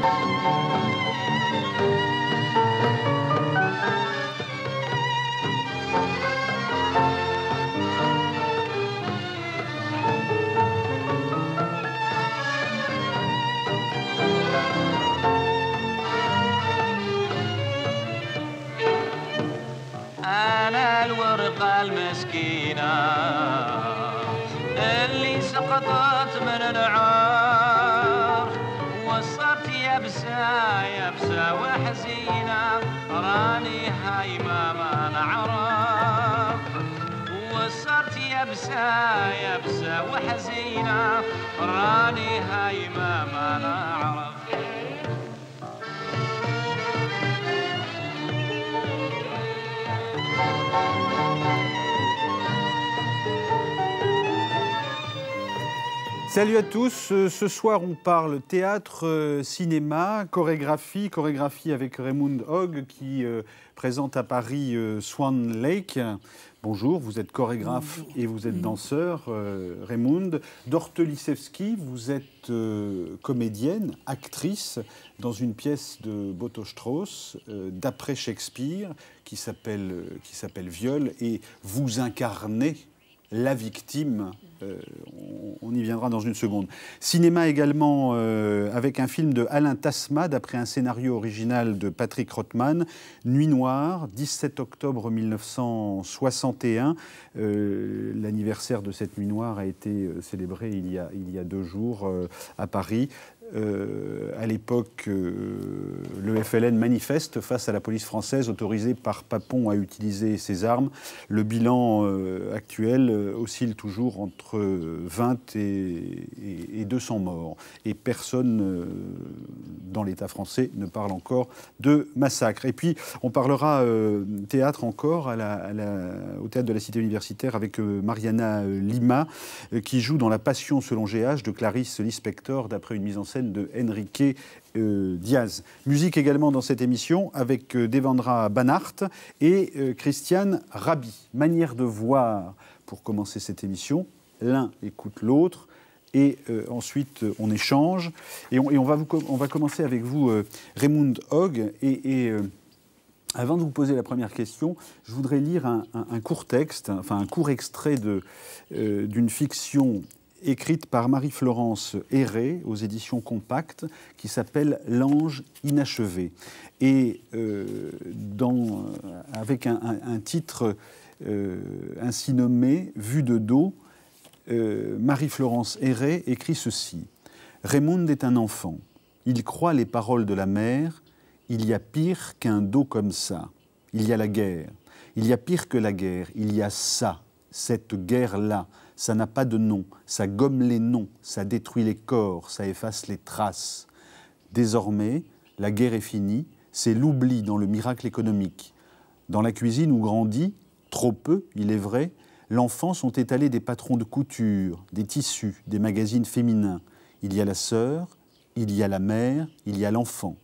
أنا الورقة المسكينة اللي سقطت من العار وصرت يبسة يبسة وحزينة راني هايمة ما نعرف وصرت يبسة يبسة وحزينة راني هايمة ما نعرف Salut à tous, ce soir on parle théâtre, cinéma, chorégraphie avec Raymond Hogg qui présente à Paris Swan Lake. Bonjour, vous êtes chorégraphe et vous êtes danseur, Raymond. Dorte Lisewski, vous êtes comédienne, actrice dans une pièce de Boto Strauss d'après Shakespeare qui s'appelle Viol et vous incarnez la victime. On y viendra dans une seconde. Cinéma également avec un film de Alain Tasma d'après un scénario original de Patrick Rothman, Nuit noire, 17 octobre 1961. L'anniversaire de cette Nuit noire a été célébré il y a 2 jours à Paris. À l'époque, le FLN manifeste face à la police française autorisée par Papon à utiliser ses armes. Le bilan actuel oscille toujours entre 20 et 200 morts. Et personne dans l'État français ne parle encore de massacre. Et puis, on parlera théâtre encore au Théâtre de la Cité Universitaire avec Mariana Lima, qui joue dans La Passion selon G.H. de Clarice Lispector, d'après une mise en scène de Enrique Diaz. Musique également dans cette émission avec Devendra Banhart et Christiane Rabi. Manière de voir pour commencer cette émission. L'un écoute l'autre et ensuite on échange. Et on va commencer avec vous, Raymond Hogg. Avant de vous poser la première question, je voudrais lire un court texte, enfin un court extrait d'une fiction écrite par Marie-Florence Héré aux éditions Compact, qui s'appelle L'ange inachevé. Et avec un titre ainsi nommé, Vue de dos, Marie-Florence Héré écrit ceci. Raymond est un enfant. Il croit les paroles de la mère. Il y a pire qu'un dos comme ça. Il y a la guerre. Il y a pire que la guerre. Il y a ça, cette guerre-là. Ça n'a pas de nom, ça gomme les noms, ça détruit les corps, ça efface les traces. Désormais, la guerre est finie, c'est l'oubli dans le miracle économique. Dans la cuisine où grandit, trop peu, il est vrai, l'enfant sont étalés des patrons de couture, des tissus, des magazines féminins. Il y a la sœur, il y a la mère, il y a l'enfant.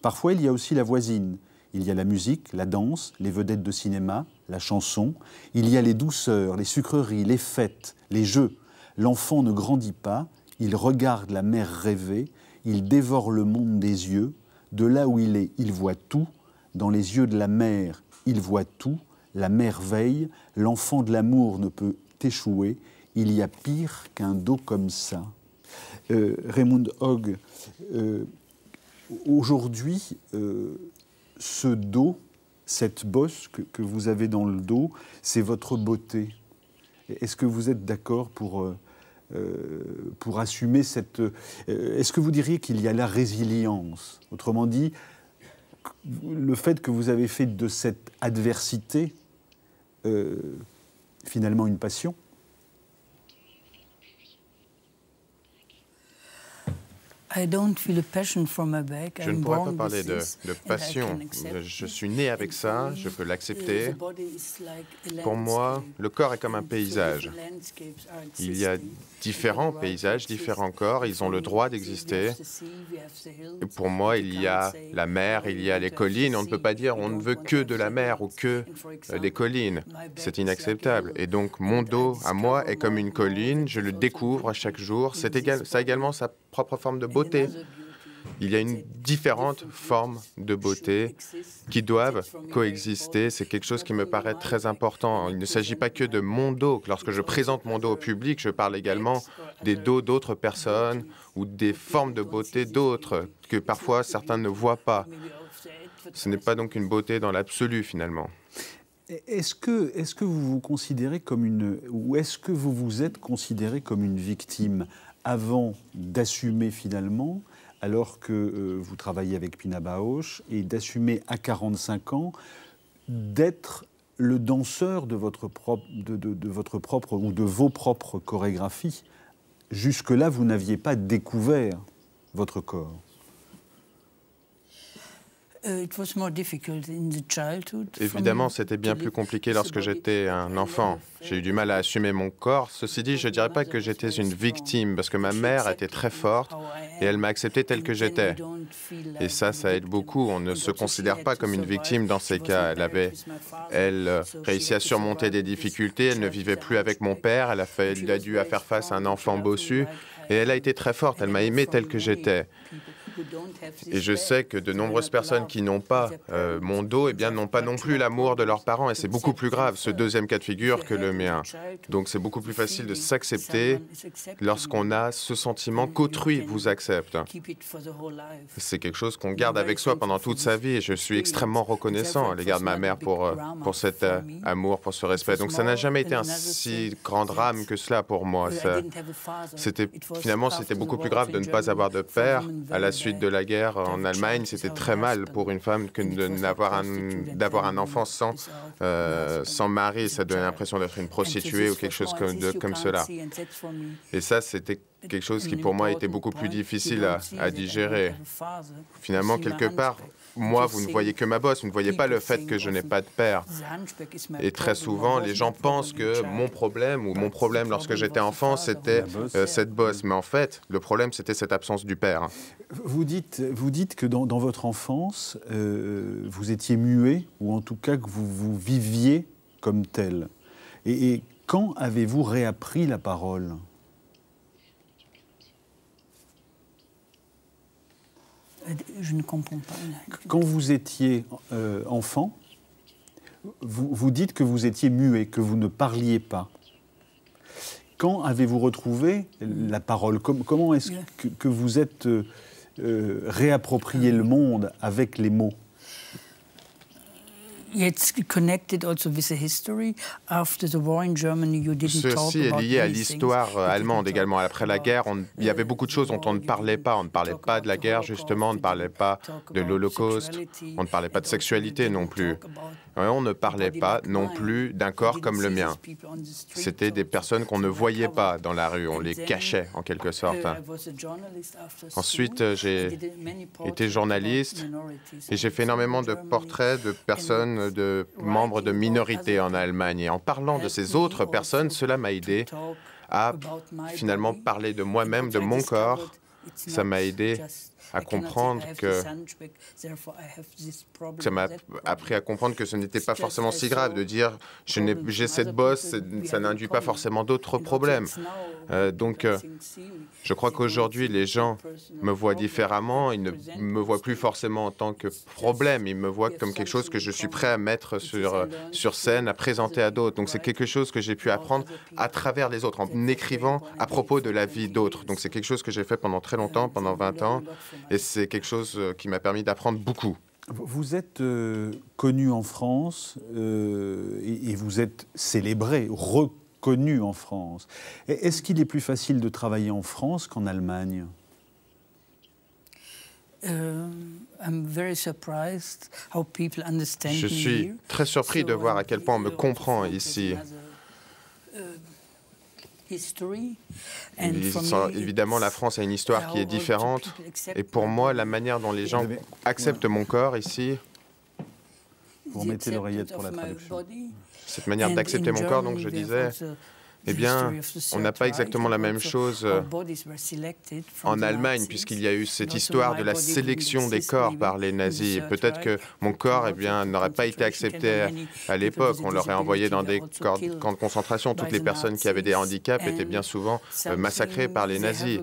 Parfois, il y a aussi la voisine. Il y a la musique, la danse, les vedettes de cinéma, la chanson. Il y a les douceurs, les sucreries, les fêtes, les jeux. L'enfant ne grandit pas, il regarde la mère rêver, il dévore le monde des yeux. De là où il est, il voit tout. Dans les yeux de la mère, il voit tout. La mère veille, l'enfant de l'amour ne peut échouer. Il y a pire qu'un dos comme ça. Raymond Hogg, aujourd'hui, ce dos, cette bosse que vous avez dans le dos, c'est votre beauté. Est-ce que vous êtes d'accord pour assumer cette... Est-ce que vous diriez qu'il y a la résilience? Autrement dit, le fait que vous avez fait de cette adversité, finalement, une passion? Je ne pourrais pas parler de passion. Je suis né avec ça, je peux l'accepter. Pour moi, le corps est comme un paysage. Il y a différents paysages, différents corps, ils ont le droit d'exister. Pour moi, il y a la mer, il y a les collines. On ne peut pas dire on ne veut que de la mer ou que des collines. C'est inacceptable. Et donc, mon dos, à moi, est comme une colline. Je le découvre à chaque jour. Ça a également sa propre forme de beauté. Il y a une différente forme de beauté qui doivent coexister. C'est quelque chose qui me paraît très important. Il ne s'agit pas que de mon dos. Lorsque je présente mon dos au public, je parle également des dos d'autres personnes ou des formes de beauté d'autres que parfois certains ne voient pas. Ce n'est pas donc une beauté dans l'absolu, finalement. Est-ce que vous vous considérez comme ou est-ce que vous vous êtes considéré comme une victime avant d'assumer finalement, alors que vous travaillez avec Pina Bausch, et d'assumer à 45 ans d'être le danseur de votre propre ou de vos propres chorégraphies? Jusque-là, vous n'aviez pas découvert votre corps. Évidemment, c'était bien plus compliqué lorsque j'étais un enfant. J'ai eu du mal à assumer mon corps. Ceci dit, je ne dirais pas que j'étais une victime, parce que ma mère était très forte et elle m'a accepté tel que j'étais. Et ça aide beaucoup. On ne se considère pas comme une victime dans ces cas. Elle réussit à surmonter des difficultés. Elle ne vivait plus avec mon père. Elle a dû faire face à un enfant bossu. Et elle a été très forte. Elle m'a aimé tel que j'étais. Et je sais que de nombreuses personnes qui n'ont pas mon dos, n'ont pas non plus l'amour de leurs parents. Et c'est beaucoup plus grave, ce deuxième cas de figure, que le mien. Donc c'est beaucoup plus facile de s'accepter lorsqu'on a ce sentiment qu'autrui vous accepte. C'est quelque chose qu'on garde avec soi pendant toute sa vie. Et je suis extrêmement reconnaissant à l'égard de ma mère pour cet amour, pour ce respect. Donc ça n'a jamais été un si grand drame que cela pour moi. Finalement, c'était beaucoup plus grave de ne pas avoir de père. À la suite de la guerre en Allemagne, c'était très mal pour une femme que d'avoir un enfant sans mari. Ça donnait l'impression d'être une prostituée ou quelque chose comme cela. Et ça, c'était quelque chose qui, pour moi, était beaucoup plus difficile à digérer. Finalement, quelque part, moi, vous ne voyez que ma bosse, vous ne voyez pas le fait que je n'ai pas de père. Et très souvent, les gens pensent que mon problème lorsque j'étais enfant, c'était cette bosse. Mais en fait, le problème, c'était cette absence du père. Vous dites que dans votre enfance, vous étiez muet, ou en tout cas que vous viviez comme tel. Et quand avez-vous réappris la parole ? Je ne comprends pas. Quand vous étiez enfant, vous dites que vous étiez muet, que vous ne parliez pas. Quand avez-vous retrouvé la parole ? Comment est-ce que vous êtes réapproprié le monde avec les mots ? Ceci est lié à l'histoire allemande également. Après la guerre, il y avait beaucoup de choses dont on ne parlait pas. On ne parlait pas de la guerre, justement. On ne parlait pas de l'Holocauste. On ne parlait pas de sexualité non plus. On ne parlait pas non plus d'un corps comme le mien. C'était des personnes qu'on ne voyait pas dans la rue. On les cachait, en quelque sorte. Ensuite, j'ai été journaliste et j'ai fait énormément de portraits de personnes, de membres de minorités en Allemagne. Et en parlant de ces autres personnes, cela m'a aidé à finalement parler de moi-même, de mon corps. Ça m'a aidé à comprendre ça m'a appris à comprendre que ce n'était pas forcément si grave de dire j'ai cette bosse, ça n'induit pas forcément d'autres problèmes. Donc, je crois qu'aujourd'hui, les gens me voient différemment. Ils ne me voient plus forcément en tant que problème. Ils me voient comme quelque chose que je suis prêt à mettre sur scène, à présenter à d'autres. Donc, c'est quelque chose que j'ai pu apprendre à travers les autres, en écrivant à propos de la vie d'autres. Donc, c'est quelque chose que j'ai fait pendant très longtemps, pendant 20 ans. Et c'est quelque chose qui m'a permis d'apprendre beaucoup. Vous êtes connu en France et vous êtes célébré, reconnu en France. Est-ce qu'il est plus facile de travailler en France qu'en Allemagne ? Je suis très surpris de voir à quel point on me comprend ici. Évidemment, la France a une histoire qui est différente. Et pour moi, la manière dont les gens acceptent mon corps ici... Vous remettez l'oreillette pour la traduction. Cette manière d'accepter mon corps, donc je disais... Eh bien, on n'a pas exactement la même chose en Allemagne, puisqu'il y a eu cette histoire de la sélection des corps par les nazis. Peut-être que mon corps n'aurait pas été accepté à l'époque. On l'aurait envoyé dans des camps de concentration. Toutes les personnes qui avaient des handicaps étaient bien souvent massacrées par les nazis.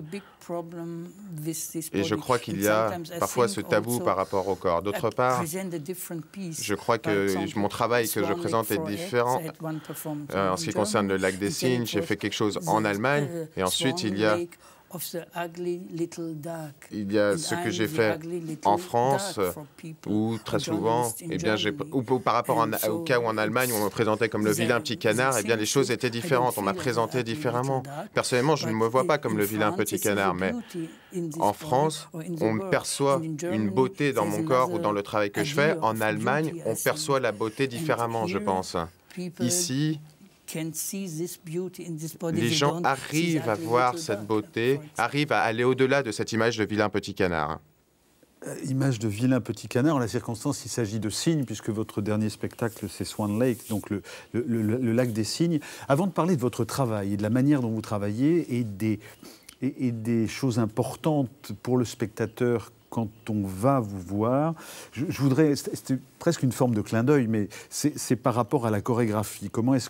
Et je crois qu'il y a parfois ce tabou par rapport au corps. D'autre part, je crois que mon travail que je présente est différent. En ce qui concerne le lac des Cygnes, j'ai fait quelque chose en Allemagne, et ensuite il y a ce que j'ai fait en France, où très souvent, eh bien, ou par rapport au cas où en Allemagne, on me présentait comme le vilain petit canard, eh bien, les choses étaient différentes. On m'a présenté différemment. Personnellement, je ne me vois pas comme le vilain petit canard, mais en France, on perçoit une beauté dans mon corps ou dans le travail que je fais. En Allemagne, on perçoit la beauté différemment, je pense. Ici, les gens arrivent à voir cette beauté, arrivent à aller au-delà de cette image de vilain petit canard. Image de vilain petit canard, en la circonstance, il s'agit de cygnes, puisque votre dernier spectacle, c'est Swan Lake, donc le lac des cygnes. Avant de parler de votre travail et de la manière dont vous travaillez et des choses importantes pour le spectateur quand on va vous voir, je voudrais, c'était presque une forme de clin d'œil, mais c'est par rapport à la chorégraphie. Comment est-ce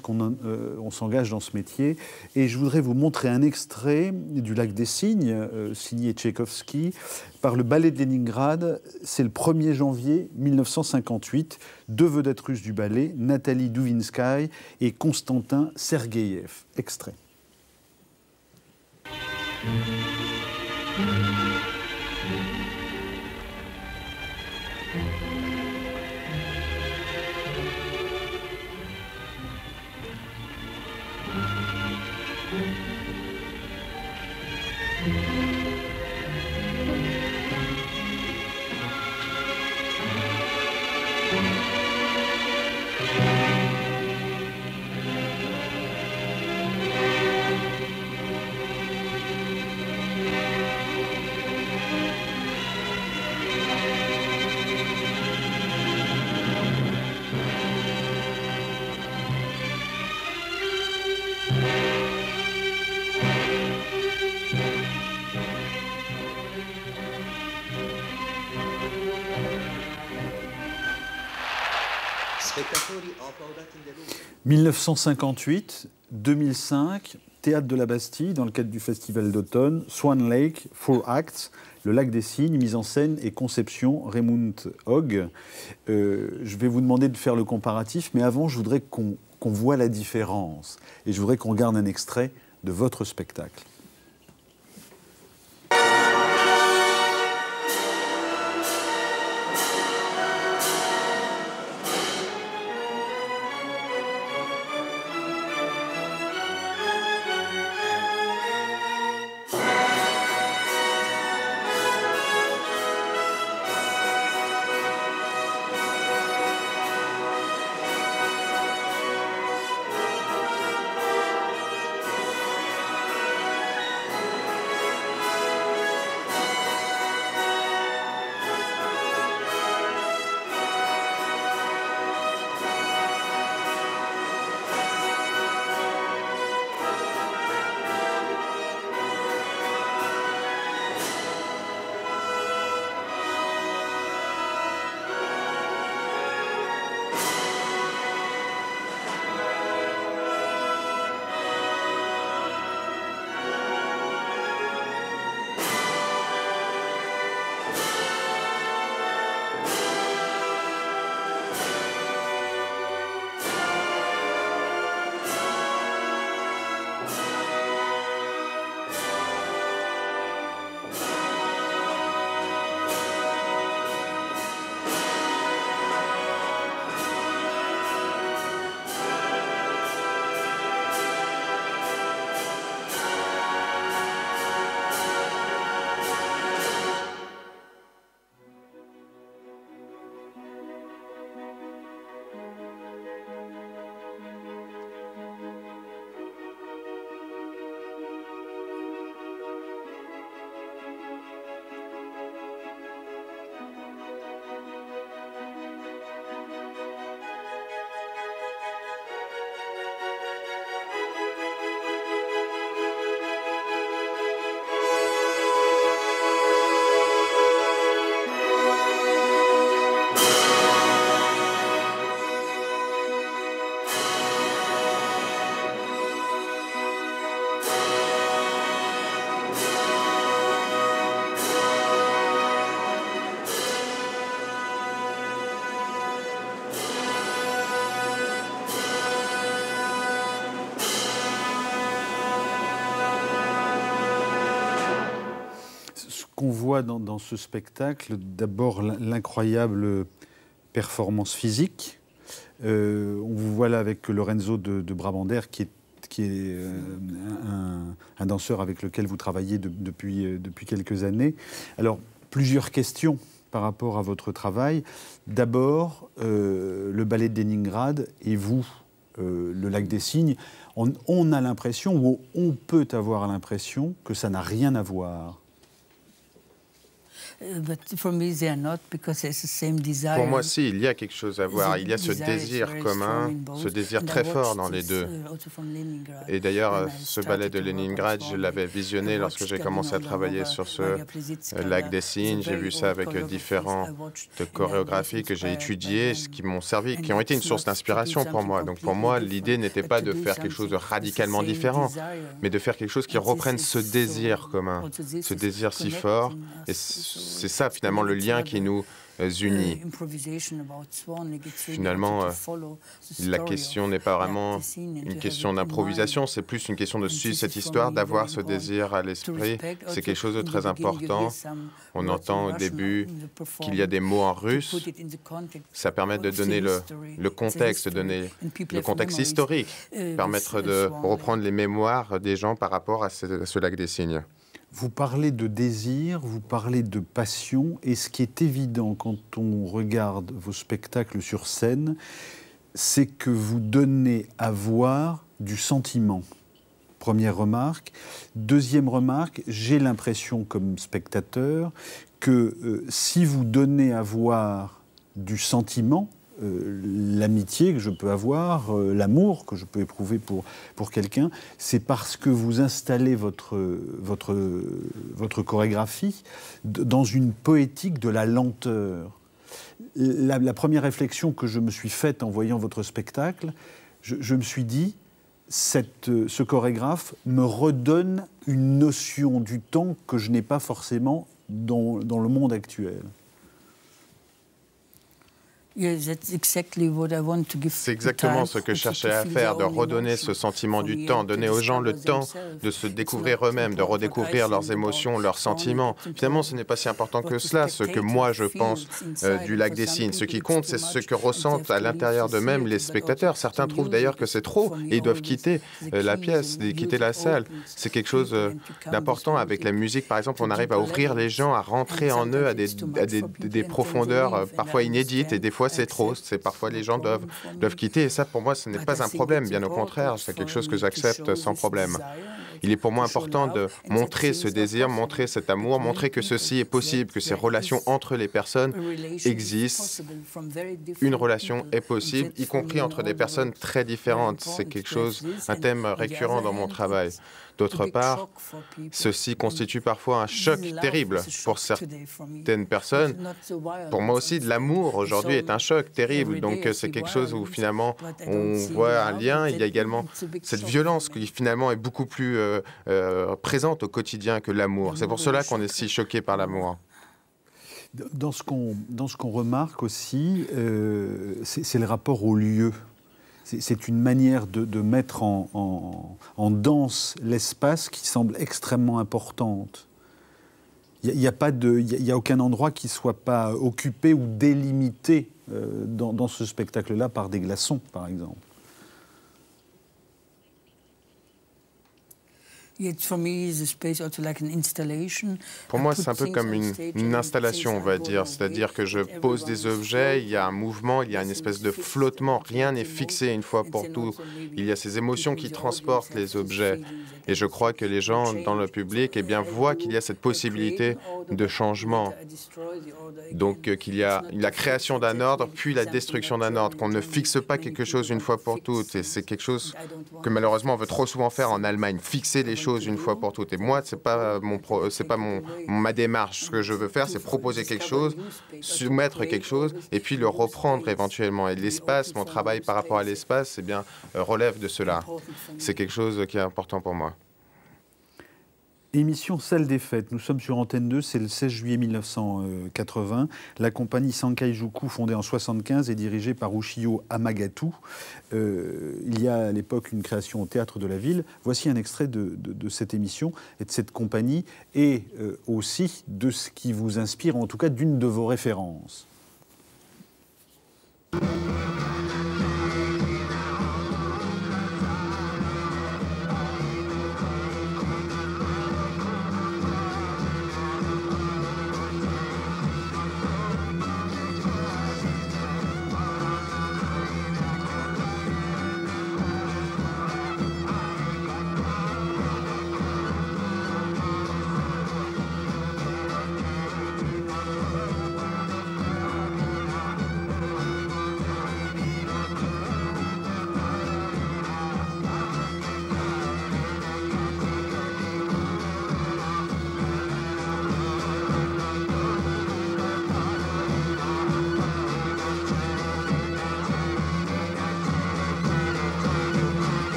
qu'on on s'engage dans ce métier? Et je voudrais vous montrer un extrait du Lac des Cygnes, signé Tchaïkovski, par le Ballet de Leningrad. C'est le 1er janvier 1958. 2 vedettes russes du ballet, Nathalie Douvinskaï et Konstantin Sergueïev. Extrait. « 1958, 2005, Théâtre de la Bastille, dans le cadre du Festival d'automne, Swan Lake, 4 acts, le lac des Cygnes, mise en scène et conception, Raymond Hogg. Je vais vous demander de faire le comparatif, mais avant, je voudrais qu'on voit la différence. Et je voudrais qu'on regarde un extrait de votre spectacle. qu'on voit dans ce spectacle, d'abord l'incroyable performance physique. On vous voit là avec Lorenzo de Brabander, qui est un danseur avec lequel vous travaillez depuis quelques années. Alors, plusieurs questions par rapport à votre travail. D'abord, le ballet de Leningrad et vous, le Lac des Cygnes, on a l'impression, ou on peut avoir l'impression, que ça n'a rien à voir. Pour moi, si, il y a quelque chose à voir. Il y a ce désir commun, ce désir très fort dans les deux. Et d'ailleurs, ce ballet de Leningrad, je l'avais visionné lorsque j'ai commencé à travailler sur ce Lac des Cygnes. J'ai vu ça avec différentes chorégraphies que j'ai étudiées, qui m'ont servi, qui ont été une source d'inspiration pour moi. Donc pour moi, l'idée n'était pas de faire quelque chose de radicalement différent, mais de faire quelque chose qui reprenne ce désir commun, ce désir si fort. Et c'est ça, finalement, le lien qui nous unit. Finalement, la question n'est pas vraiment une question d'improvisation, c'est plus une question de suivre cette histoire, d'avoir ce désir à l'esprit. C'est quelque chose de très important. On entend au début qu'il y a des mots en russe. Ça permet de donner le contexte, de donner le contexte historique, permettre de reprendre les mémoires des gens par rapport à ce Lac des Cygnes. Vous parlez de désir, vous parlez de passion, et ce qui est évident quand on regarde vos spectacles sur scène, c'est que vous donnez à voir du sentiment. Première remarque. Deuxième remarque, j'ai l'impression comme spectateur que si vous donnez à voir du sentiment, l'amitié que je peux avoir, l'amour que je peux éprouver pour quelqu'un, c'est parce que vous installez votre chorégraphie dans une poétique de la lenteur. La première réflexion que je me suis faite en voyant votre spectacle, je me suis dit, ce chorégraphe me redonne une notion du temps que je n'ai pas forcément dans le monde actuel. C'est exactement ce que je cherchais à faire, de redonner ce sentiment du temps, donner aux gens le temps de se découvrir eux-mêmes, de redécouvrir leurs émotions, leurs sentiments. Finalement, ce n'est pas si important que cela, ce que moi je pense du Lac des Cygnes. Ce qui compte, c'est ce que ressentent à l'intérieur d'eux-mêmes les spectateurs. Certains trouvent d'ailleurs que c'est trop et ils doivent quitter la pièce, quitter la salle. C'est quelque chose d'important. Avec la musique, par exemple, on arrive à ouvrir les gens, à rentrer en eux à des profondeurs parfois inédites, et des fois c'est trop, parfois les gens doivent quitter, et ça pour moi ce n'est pas un problème, bien au contraire, c'est quelque chose que j'accepte sans problème. Il est pour moi important de montrer ce désir, montrer cet amour, montrer que ceci est possible, que ces relations entre les personnes existent. Une relation est possible, y compris entre des personnes très différentes. C'est quelque chose, un thème récurrent dans mon travail. D'autre part, ceci constitue parfois un choc terrible pour certaines personnes. Pour moi aussi, l'amour aujourd'hui est un choc terrible. Donc c'est quelque chose où finalement on voit un lien. Il y a également cette violence qui finalement est beaucoup plus présente au quotidien que l'amour. C'est pour cela qu'on est si choqué par l'amour. Dans ce qu'on remarque aussi, c'est le rapport au lieu. C'est une manière de mettre en danse l'espace qui semble extrêmement importante. Il n'y a aucun endroit qui ne soit pas occupé ou délimité dans ce spectacle-là par des glaçons, par exemple. Pour moi, c'est un peu comme une installation, on va dire. C'est-à-dire que je pose des objets, il y a un mouvement, il y a une espèce de flottement. Rien n'est fixé une fois pour toutes. Il y a ces émotions qui transportent les objets. Et je crois que les gens dans le public voient qu'il y a cette possibilité de changement. Donc qu'il y a la création d'un ordre, puis la destruction d'un ordre. Qu'on ne fixe pas quelque chose une fois pour toutes. Et c'est quelque chose que malheureusement on veut trop souvent faire en Allemagne. Fixer les choses une fois pour toutes. Et moi, c'est pas ma démarche. Ce que je veux faire, c'est proposer quelque chose, soumettre quelque chose, et puis le reprendre éventuellement. Et l'espace, mon travail par rapport à l'espace, relève de cela. C'est quelque chose qui est important pour moi. Émission Salle des Fêtes. Nous sommes sur Antenne 2, c'est le 16 juillet 1980. La compagnie Sankei-juku, fondée en 1975 et dirigée par Ushio Amagatu. Il y a à l'époque une création au Théâtre de la Ville. Voici un extrait de cette émission et de cette compagnie et aussi de ce qui vous inspire, en tout cas d'une de vos références.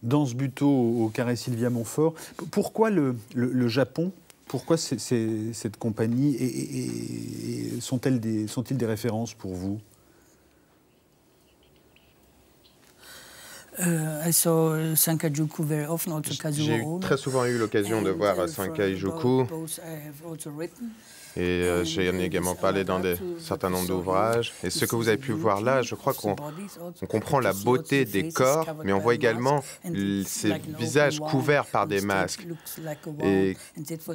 Danse Buteau au Carré Sylvia Montfort. Pourquoi le Japon? Pourquoi cette compagnie sont-ils des références pour vous? J'ai très souvent eu l'occasion de voir Sankei-juku. Et j'ai également parlé dans un certain nombre d'ouvrages. Et ce que vous avez pu voir là, je crois qu'on comprend la beauté des corps, mais on voit également ces visages couverts par des masques. Et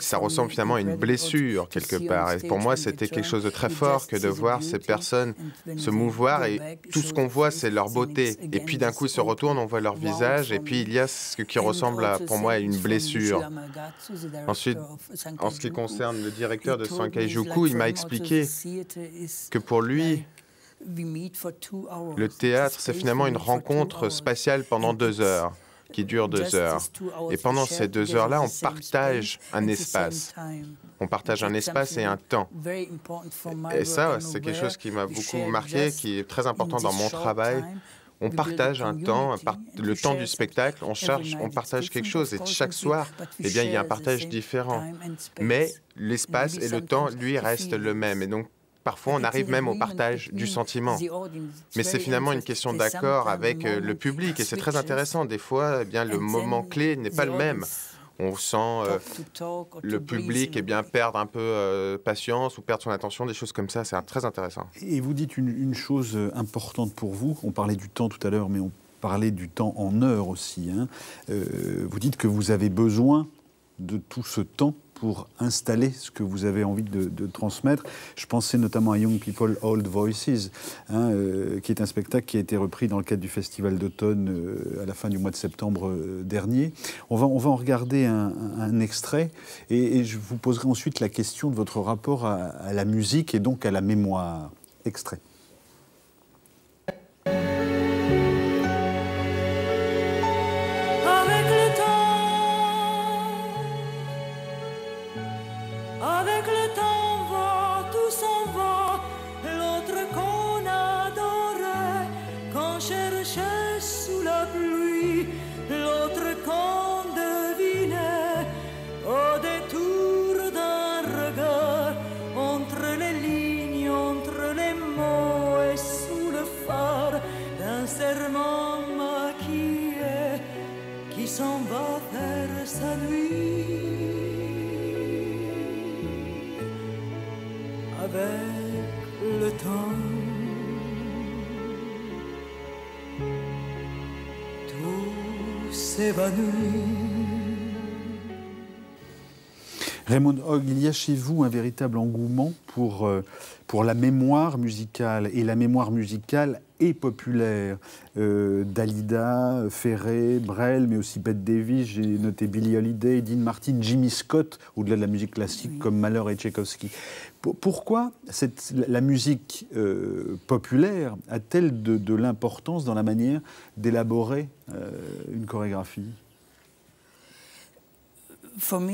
ça ressemble finalement à une blessure quelque part. Et pour moi, c'était quelque chose de très fort que de voir ces personnes se mouvoir. Et tout ce qu'on voit, c'est leur beauté. Et puis d'un coup, ils se retournent, on voit leur visage. Et puis il y a ce qui ressemble pour moi à une blessure. Ensuite, en ce qui concerne le directeur de Sankei-juku, il m'a expliqué que pour lui, le théâtre, c'est finalement une rencontre spatiale pendant 2 heures, qui dure 2 heures. Et pendant ces 2 heures-là, on partage un espace. On partage un espace et un temps. Et ça, c'est quelque chose qui m'a beaucoup marqué, qui est très important dans mon travail. On partage un temps, le temps du spectacle, on partage quelque chose. Et chaque soir, eh bien, il y a un partage différent. Mais l'espace et le temps, lui, restent le même. Et donc, parfois, on arrive même au partage du sentiment. Mais c'est finalement une question d'accord avec le public. Et c'est très intéressant. Des fois, eh bien, le moment clé n'est pas le même. On sent le public perdre un peu patience ou perdre son attention, des choses comme ça. C'est très intéressant. Et vous dites une chose importante pour vous. On parlait du temps tout à l'heure, mais on parlait du temps en heures aussi. Vous dites que vous avez besoin de tout ce temps pour installer ce que vous avez envie de transmettre. Je pensais notamment à Young People, Old Voices, qui est un spectacle qui a été repris dans le cadre du Festival d'automne à la fin du mois de septembre dernier. On va en regarder un extrait et je vous poserai ensuite la question de votre rapport à la musique et donc à la mémoire. Extrait. Raymond Hogg, il y a chez vous un véritable engouement pour la mémoire musicale, et la mémoire musicale est populaire. Dalida, Ferré, Brel, mais aussi Bette Davis, j'ai noté Billie Holiday, Dean Martin, Jimmy Scott, au-delà de la musique classique comme Mahler et Tchaïkovski. Pourquoi la musique populaire a-t-elle de l'importance dans la manière d'élaborer une chorégraphie ? Pour moi,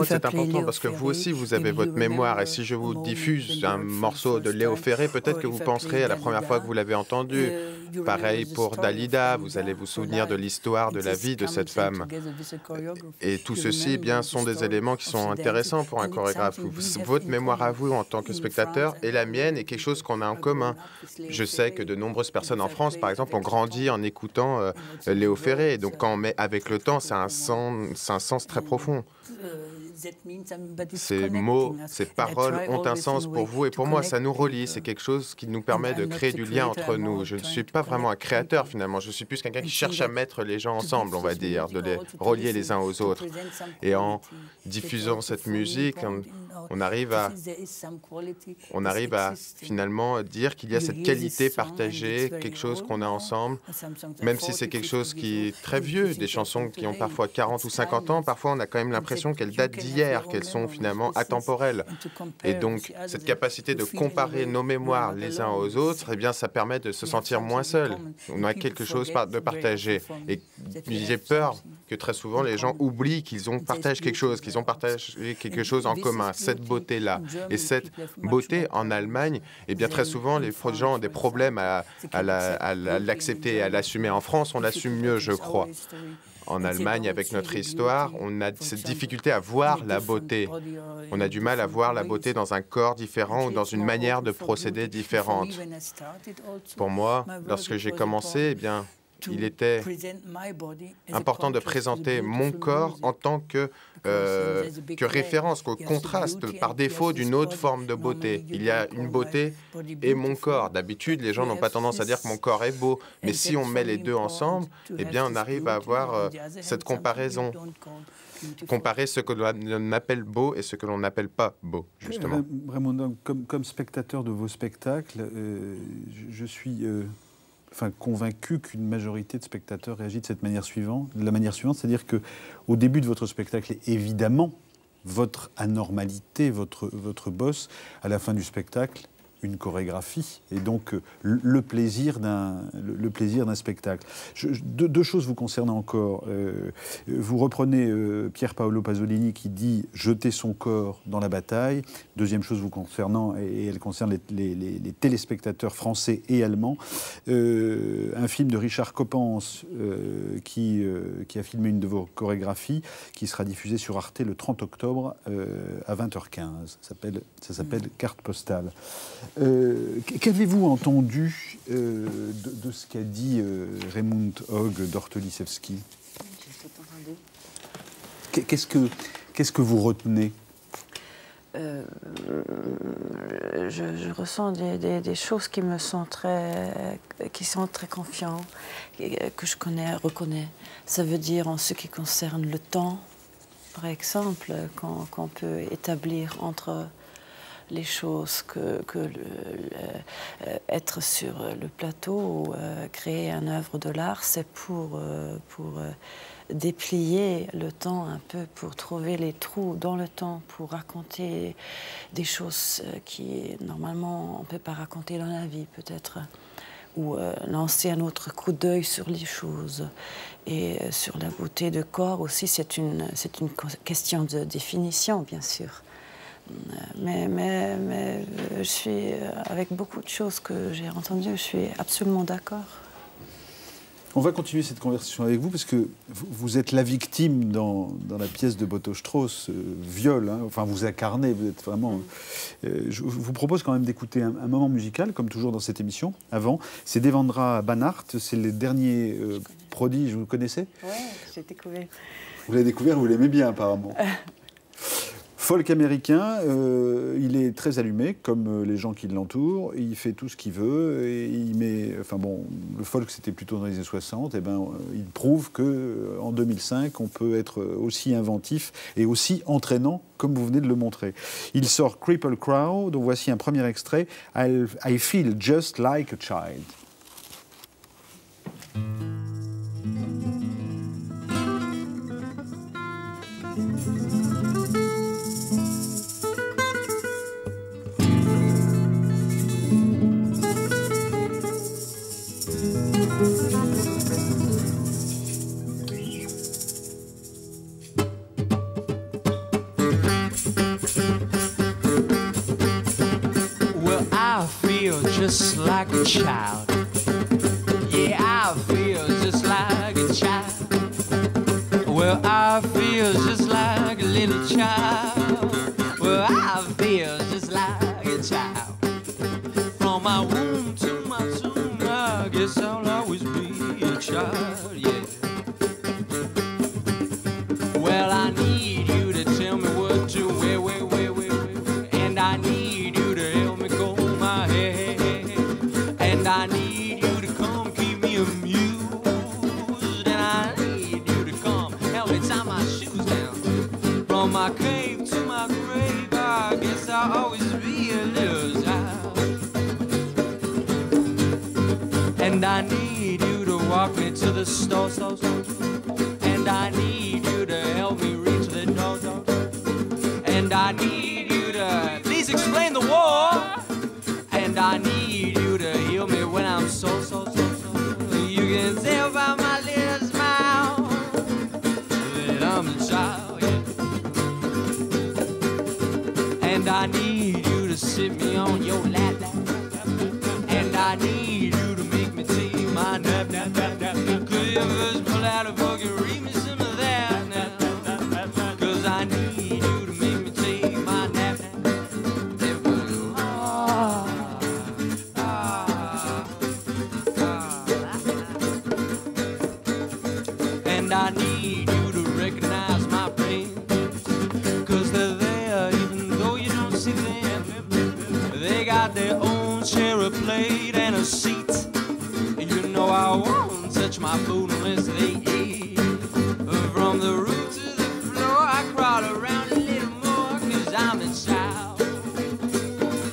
c'est important parce que vous aussi, vous avez votre mémoire. Et si je vous diffuse un morceau de Léo Ferré, peut-être que vous penserez à la première fois que vous l'avez entendu. Pareil pour Dalida, vous allez vous souvenir de l'histoire, de la vie de cette femme. Et tout ceci, eh bien, sont des éléments qui sont intéressants pour un chorégraphe. Votre mémoire à vous en tant que spectateur et la mienne est quelque chose qu'on a en commun. Je sais que de nombreuses personnes en France, par exemple, ont grandi en écoutant Léo Ferré. Et donc, quand on met avec le temps, c'est un sens très profond. Ces mots, ces paroles ont un sens pour vous et pour moi, ça nous relie. C'est quelque chose qui nous permet de créer du lien entre nous. Je ne suis pas vraiment un créateur finalement, je suis plus quelqu'un qui cherche à mettre les gens ensemble, on va dire, de les relier les uns aux autres. Et en diffusant cette musique, on arrive à finalement dire qu'il y a cette qualité partagée, quelque chose qu'on a ensemble, même si c'est quelque chose qui est très vieux, des chansons qui ont parfois 40 ou 50 ans, parfois on a quand même l'impression qu'elles datent d'hier, qu'elles sont finalement atemporelles. Et donc, cette capacité de comparer nos mémoires les uns aux autres, eh bien, ça permet de se sentir moins seul. On a quelque chose de partagé. Et j'ai peur que très souvent, les gens oublient qu'ils partagent quelque chose, qu'ils ont partagé quelque chose en commun, cette beauté-là. Et cette beauté, en Allemagne, eh bien, très souvent, les gens ont des problèmes à l'accepter, à l'assumer. En France, on l'assume mieux, je crois. En Allemagne, avec notre histoire, on a cette difficulté à voir la beauté. On a du mal à voir la beauté dans un corps différent ou dans une manière de procéder différente. Pour moi, lorsque j'ai commencé, eh bien, il était important de présenter mon corps en tant que référence, qu'au contraste par défaut d'une autre forme de beauté. Il y a une beauté et mon corps. D'habitude, les gens n'ont pas tendance à dire que mon corps est beau, mais si on met les deux ensemble, eh bien, on arrive à avoir cette comparaison. Comparer ce que l'on appelle beau et ce que l'on n'appelle pas beau, justement. Raymond, comme spectateur de vos spectacles, je suis... convaincu qu'une majorité de spectateurs réagit de la manière suivante, c'est-à-dire qu'au début de votre spectacle, évidemment, votre anormalité, votre bosse, à la fin du spectacle, une chorégraphie, et donc le plaisir d'un spectacle. Deux choses vous concernant encore. Vous reprenez Pier Paolo Pasolini qui dit « jeter son corps dans la bataille ». Deuxième chose vous concernant, et elle concerne les téléspectateurs français et allemands, un film de Richard Coppens qui a filmé une de vos chorégraphies, qui sera diffusé sur Arte le 30 octobre à 20h15. Ça s'appelle Carte postale. Qu'avez-vous entendu de ce qu'a dit Raymond Hogg d'Ortolissevski? Qu'est-ce que vous retenez? Je ressens des choses qui sont très confiantes, que je reconnais. Ça veut dire en ce qui concerne le temps, par exemple, qu'on peut établir entre les choses être sur le plateau ou créer une œuvre de l'art, c'est pour déplier le temps un peu, pour trouver les trous dans le temps, pour raconter des choses qui normalement on ne peut pas raconter dans la vie peut-être, ou lancer un autre coup d'œil sur les choses. Et sur la beauté de corps aussi, c'est une question de définition bien sûr. Mais je suis, avec beaucoup de choses que j'ai entendues, je suis absolument d'accord. On va continuer cette conversation avec vous parce que vous êtes la victime dans la pièce de Boto Strauss, Viol. Hein, enfin, vous incarnez, vous êtes vraiment... je vous propose quand même d'écouter un moment musical, comme toujours dans cette émission, avant. C'est Devendra Banhart, c'est le dernier prodige, vous le connaissez? Oui, j'ai découvert. Vous l'avez découvert, vous l'aimez bien apparemment. folk américain, il est très allumé, comme les gens qui l'entourent. Il fait tout ce qu'il veut. Et il met, enfin bon, le folk, c'était plutôt dans les années 60. Et ben, il prouve qu'en 2005, on peut être aussi inventif et aussi entraînant, comme vous venez de le montrer. Il sort Cripple Crow, dont voici un premier extrait, I Feel Just Like a Child. Well, I feel just like a child. Yeah, I feel just like a child. Well, I feel just like a little child. Well, I feel just like a child. From my womb to my tomb, I guess I'll always be a child, yeah. Well, I need you to tell me what to wear, and I need you to help me comb my hair, and I need you to come keep me amused, and I need you to come help me tie my shoes down. From my cave to my grave, I guess I'll always be a little child. And I need you to walk me to the store, and I need you to help me reach the door, and I need you to please explain the war, and I need you to heal me when I'm so. You can tell by my little smile that I'm a child, yeah. And I need you to sit me on your lap, and I need you to make me take my nap. Could you first pull out a book and read me some of that now? Cause I need you to make me take my nap. And I need you to recognize my pain, cause they're there even though you don't see them. They got their own share of plate and a seat. You know I won't touch my food unless they eat. From the roof to the floor, I crawl around a little more, cause I'm a child,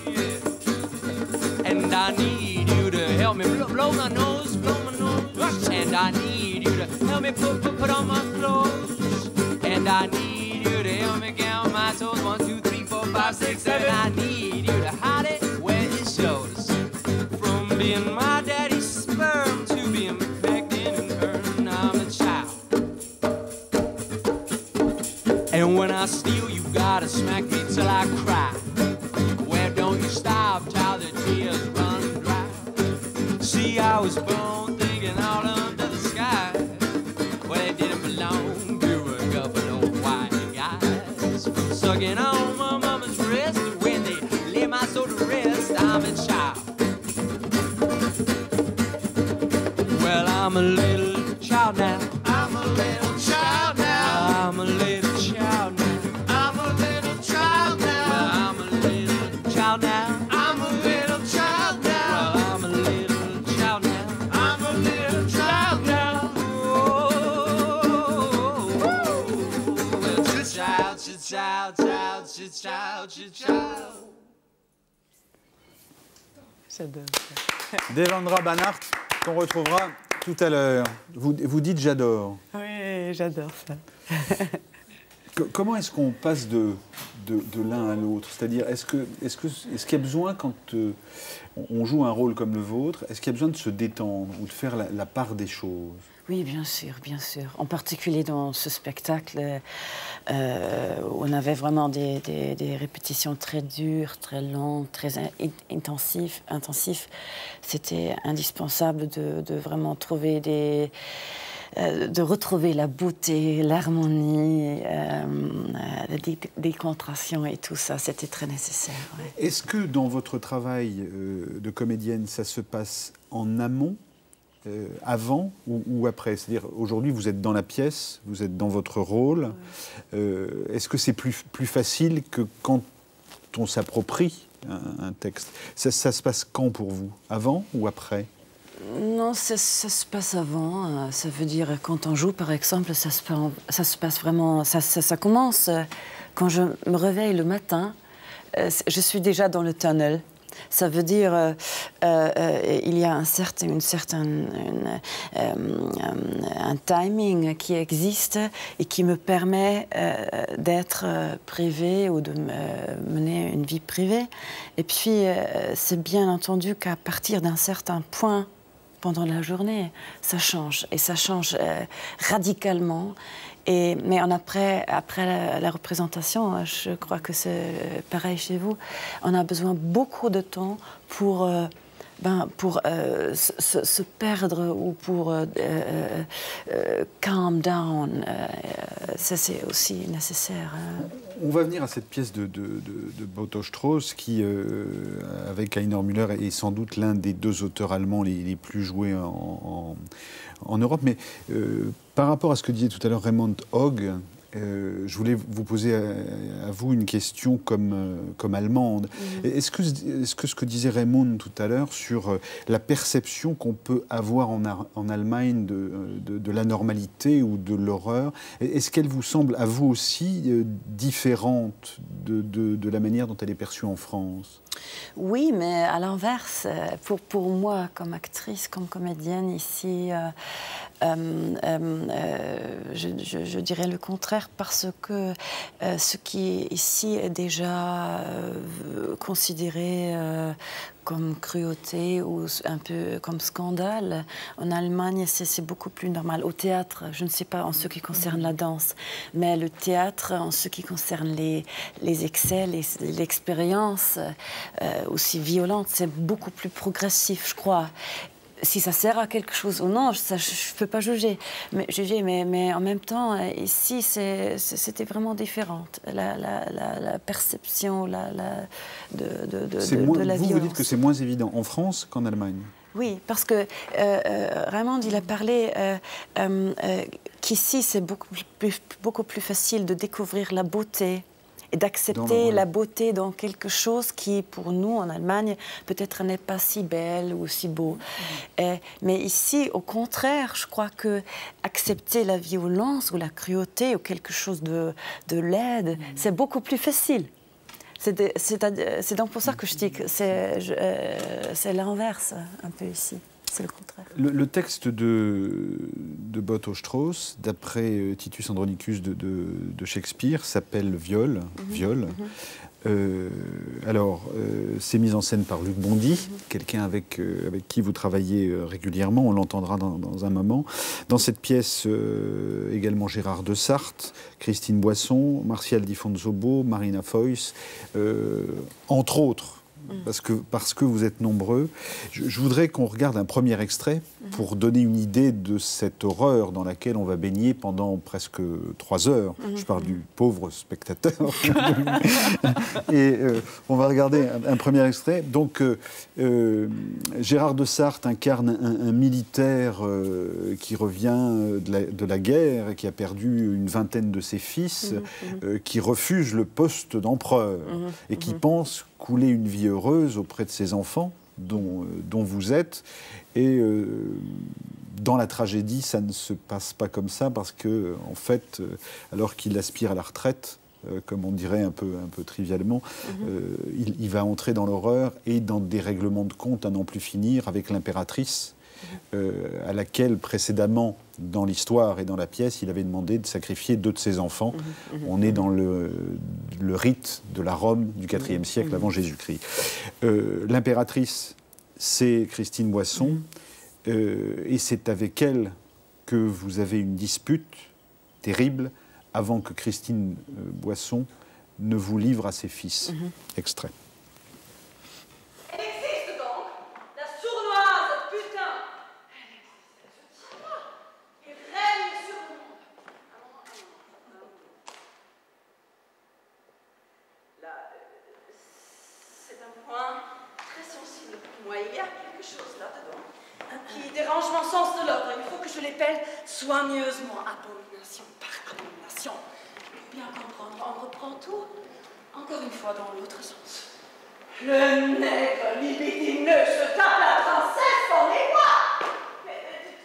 yeah. And I need you to help me blow my nose. And I need you to help me put on my clothes. And I need you to help me count my toes. 1, 2, 3, 4, 5, 6, 7. I need you to hide it where it shows. From being my daddy's sperm to being pegged in and burned, I'm a child. And when I steal, you gotta smack me till I cry. Well, don't you stop till the tears run dry. See, I was born thinking all under the sky. Well, it didn't belong to a couple of white guys. Sucking on my mama's wrist when they lay my soul to rest. I'm a child. Well, I'm a little child now. I'm a little child now. I'm a little child now. I'm a little child now. Well, I'm a little child now. I'm a little child now. Well, I'm a little child now. I'm a little child now. Well, child. J'adore. Devendra Banhart, qu'on retrouvera tout à l'heure. Vous dites j'adore. Oui, j'adore ça. Comment est-ce qu'on passe de l'un à l'autre? C'est-à-dire, est-ce qu'il y a besoin, quand on joue un rôle comme le vôtre, est-ce qu'il y a besoin de se détendre ou de faire la part des choses? Oui, bien sûr, bien sûr. En particulier dans ce spectacle, où on avait vraiment des répétitions très dures, très longues, très intensives. C'était indispensable de vraiment trouver de retrouver la beauté, l'harmonie, la décontration et tout ça. C'était très nécessaire. Ouais. Est-ce que dans votre travail de comédienne, ça se passe en amont avant ou après? C'est-à-dire, aujourd'hui, vous êtes dans la pièce, vous êtes dans votre rôle. Est-ce que c'est plus facile que quand on s'approprie un texte? Ça se passe quand pour vous? Avant ou après? Non, ça se passe avant. Ça veut dire, quand on joue, par exemple, ça se passe vraiment... Ça commence quand je me réveille le matin. Je suis déjà dans le tunnel. Ça veut dire il y a un timing qui existe et qui me permet d'être privée ou de mener une vie privée. Et puis, c'est bien entendu qu'à partir d'un certain point pendant la journée, ça change. Et ça change radicalement. Mais après la représentation, je crois que c'est pareil chez vous, on a besoin beaucoup de temps pour se perdre ou pour calm down. Ça, c'est aussi nécessaire. On va venir à cette pièce de Boto Strauss qui, avec Heiner Müller, est sans doute l'un des 2 auteurs allemands les plus joués en Europe. Mais par rapport à ce que disait tout à l'heure Raymond Hogg, je voulais vous poser à vous une question comme allemande. Est-ce que ce que disait Raymond tout à l'heure sur la perception qu'on peut avoir en Allemagne de la normalité ou de l'horreur, est-ce qu'elle vous semble à vous aussi différente de la manière dont elle est perçue en France? Oui, mais à l'inverse, pour moi, comme actrice, comme comédienne ici, je dirais le contraire, parce que ce qui ici est déjà considéré comme cruauté ou un peu comme scandale, en Allemagne, c'est beaucoup plus normal. Au théâtre, je ne sais pas en ce qui concerne la danse, mais le théâtre, en ce qui concerne les excès, l'expérience aussi violente, c'est beaucoup plus progressif, je crois. Si ça sert à quelque chose ou non, je ne peux pas juger. Mais en même temps, ici, c'était vraiment différent. La perception de la violence. Vous dites que c'est moins évident en France qu'en Allemagne? Oui, parce que Raymond, il a parlé qu'ici, c'est beaucoup plus facile de découvrir la beauté et d'accepter la beauté dans quelque chose qui, pour nous, en Allemagne, peut-être n'est pas si belle ou si beau. Mais ici, au contraire, je crois que accepter la violence ou la cruauté ou quelque chose de laide, c'est beaucoup plus facile. C'est donc pour ça que je dis que c'est l'inverse, un peu ici. C'est le contraire. Le texte de Boto Strauss, d'après Titus Andronicus de Shakespeare, s'appelle Viol. C'est mis en scène par Luc Bondy, quelqu'un avec qui vous travaillez régulièrement, on l'entendra dans un moment. Dans cette pièce, également Gérard de Sarthe, Christine Boisson, Martial Di Fonzobo, Marina Foïs, entre autres. Parce que vous êtes nombreux. Je voudrais qu'on regarde un premier extrait pour donner une idée de cette horreur dans laquelle on va baigner pendant presque 3 heures. Je parle du pauvre spectateur. Et on va regarder un premier extrait. Donc, Gérard de Sarthe incarne un militaire qui revient de la guerre et qui a perdu une vingtaine de ses fils, qui refuse le poste d'empereur et qui pense couler une vie heureuse auprès de ses enfants, dont vous êtes. Et dans la tragédie, ça ne se passe pas comme ça, parce que, en fait, alors qu'il aspire à la retraite, comme on dirait un peu trivialement, il va entrer dans l'horreur et dans des règlements de compte à n'en plus finir avec l'impératrice, à laquelle précédemment, dans l'histoire et dans la pièce, il avait demandé de sacrifier 2 de ses enfants. On est dans le rite de la Rome du IVe siècle avant Jésus-Christ. L'impératrice, c'est Christine Boisson, et c'est avec elle que vous avez une dispute terrible avant que Christine Boisson ne vous livre à ses fils. Extrait. C'est un point très sensible pour moi. Il y a quelque chose là-dedans qui dérangent mon sens de l'ordre. Il faut que je les pèle soigneusement, abomination par abomination. Pour bien comprendre, on reprend tout, encore une fois dans l'autre sens. Le nègre libidineux se tape la princesse dans les bois. Mais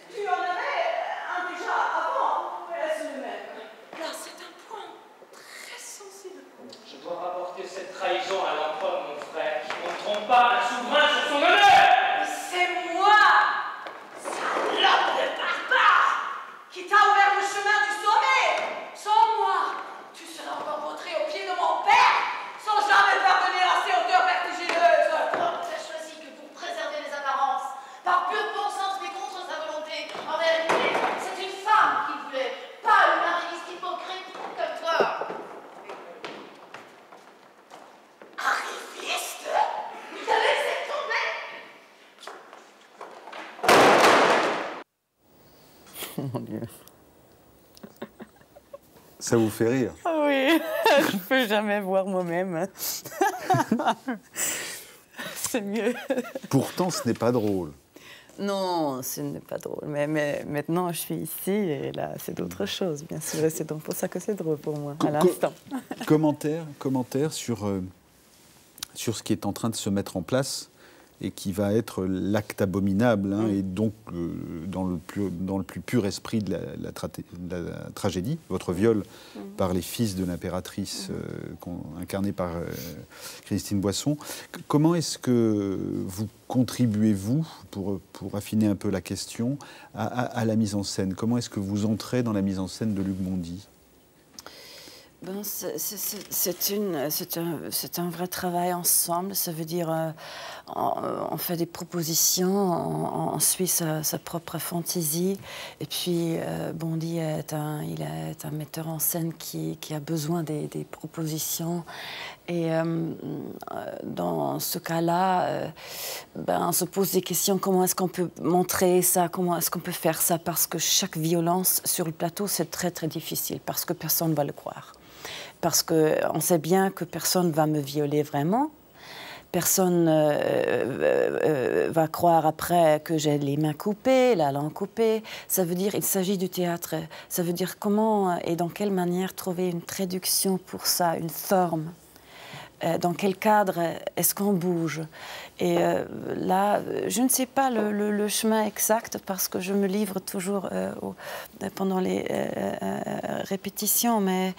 tu en avais un déjà avant, ou est-ce le même? Là, c'est un point très sensible. Je dois rapporter cette trahison à l'empereur, mon frère, qui ne trompe pas un souverain sur son honneur. C'est moi, salope de barbare, qui t'a ouvert le chemin du sommet. Sans moi, tu serais encore vautré au pied de mon père, sans jamais parvenir à ces hauteurs vertigineuses. J'ai choisi que pour préserver les apparences, par pur bon sens mais contre sa volonté. En réalité, c'est une femme qu'il voulait, pas une arriviste hypocrite comme toi. Arriviste? Il t'avait laissé tomber? Mon Dieu. Ça vous fait rire? Oui, je peux jamais voir moi-même. C'est mieux. Pourtant, ce n'est pas drôle. Non, ce n'est pas drôle. Mais maintenant, je suis ici et là, c'est d'autres choses, bien sûr. Et c'est donc pour ça que c'est drôle pour moi, à l'instant. Commentaire sur ce qui est en train de se mettre en place et qui va être l'acte abominable, hein, et donc dans le plus pur esprit de la tragédie, votre viol par les fils de l'impératrice incarné par Christine Boisson. Comment est-ce que vous contribuez-vous, pour affiner un peu la question, à la mise en scène? Comment est-ce que vous entrez dans la mise en scène de Luc Bondy? Ben, c'est un vrai travail ensemble. Ça veut dire on fait des propositions, on suit sa propre fantaisie. Et puis Bondy il est un metteur en scène qui a besoin des propositions. Et dans ce cas-là, on se pose des questions. Comment est-ce qu'on peut montrer ça? Comment est-ce qu'on peut faire ça? Parce que chaque violence sur le plateau, c'est très, très difficile. Parce que personne ne va le croire. Parce qu'on sait bien que personne ne va me violer vraiment. Personne va croire après que j'ai les mains coupées, la langue coupée. Ça veut dire, il s'agit du théâtre. Ça veut dire comment et dans quelle manière trouver une traduction pour ça, une forme. Dans quel cadre est-ce qu'on bouge? Et là, je ne sais pas le chemin exact parce que je me livre toujours pendant les répétitions, mais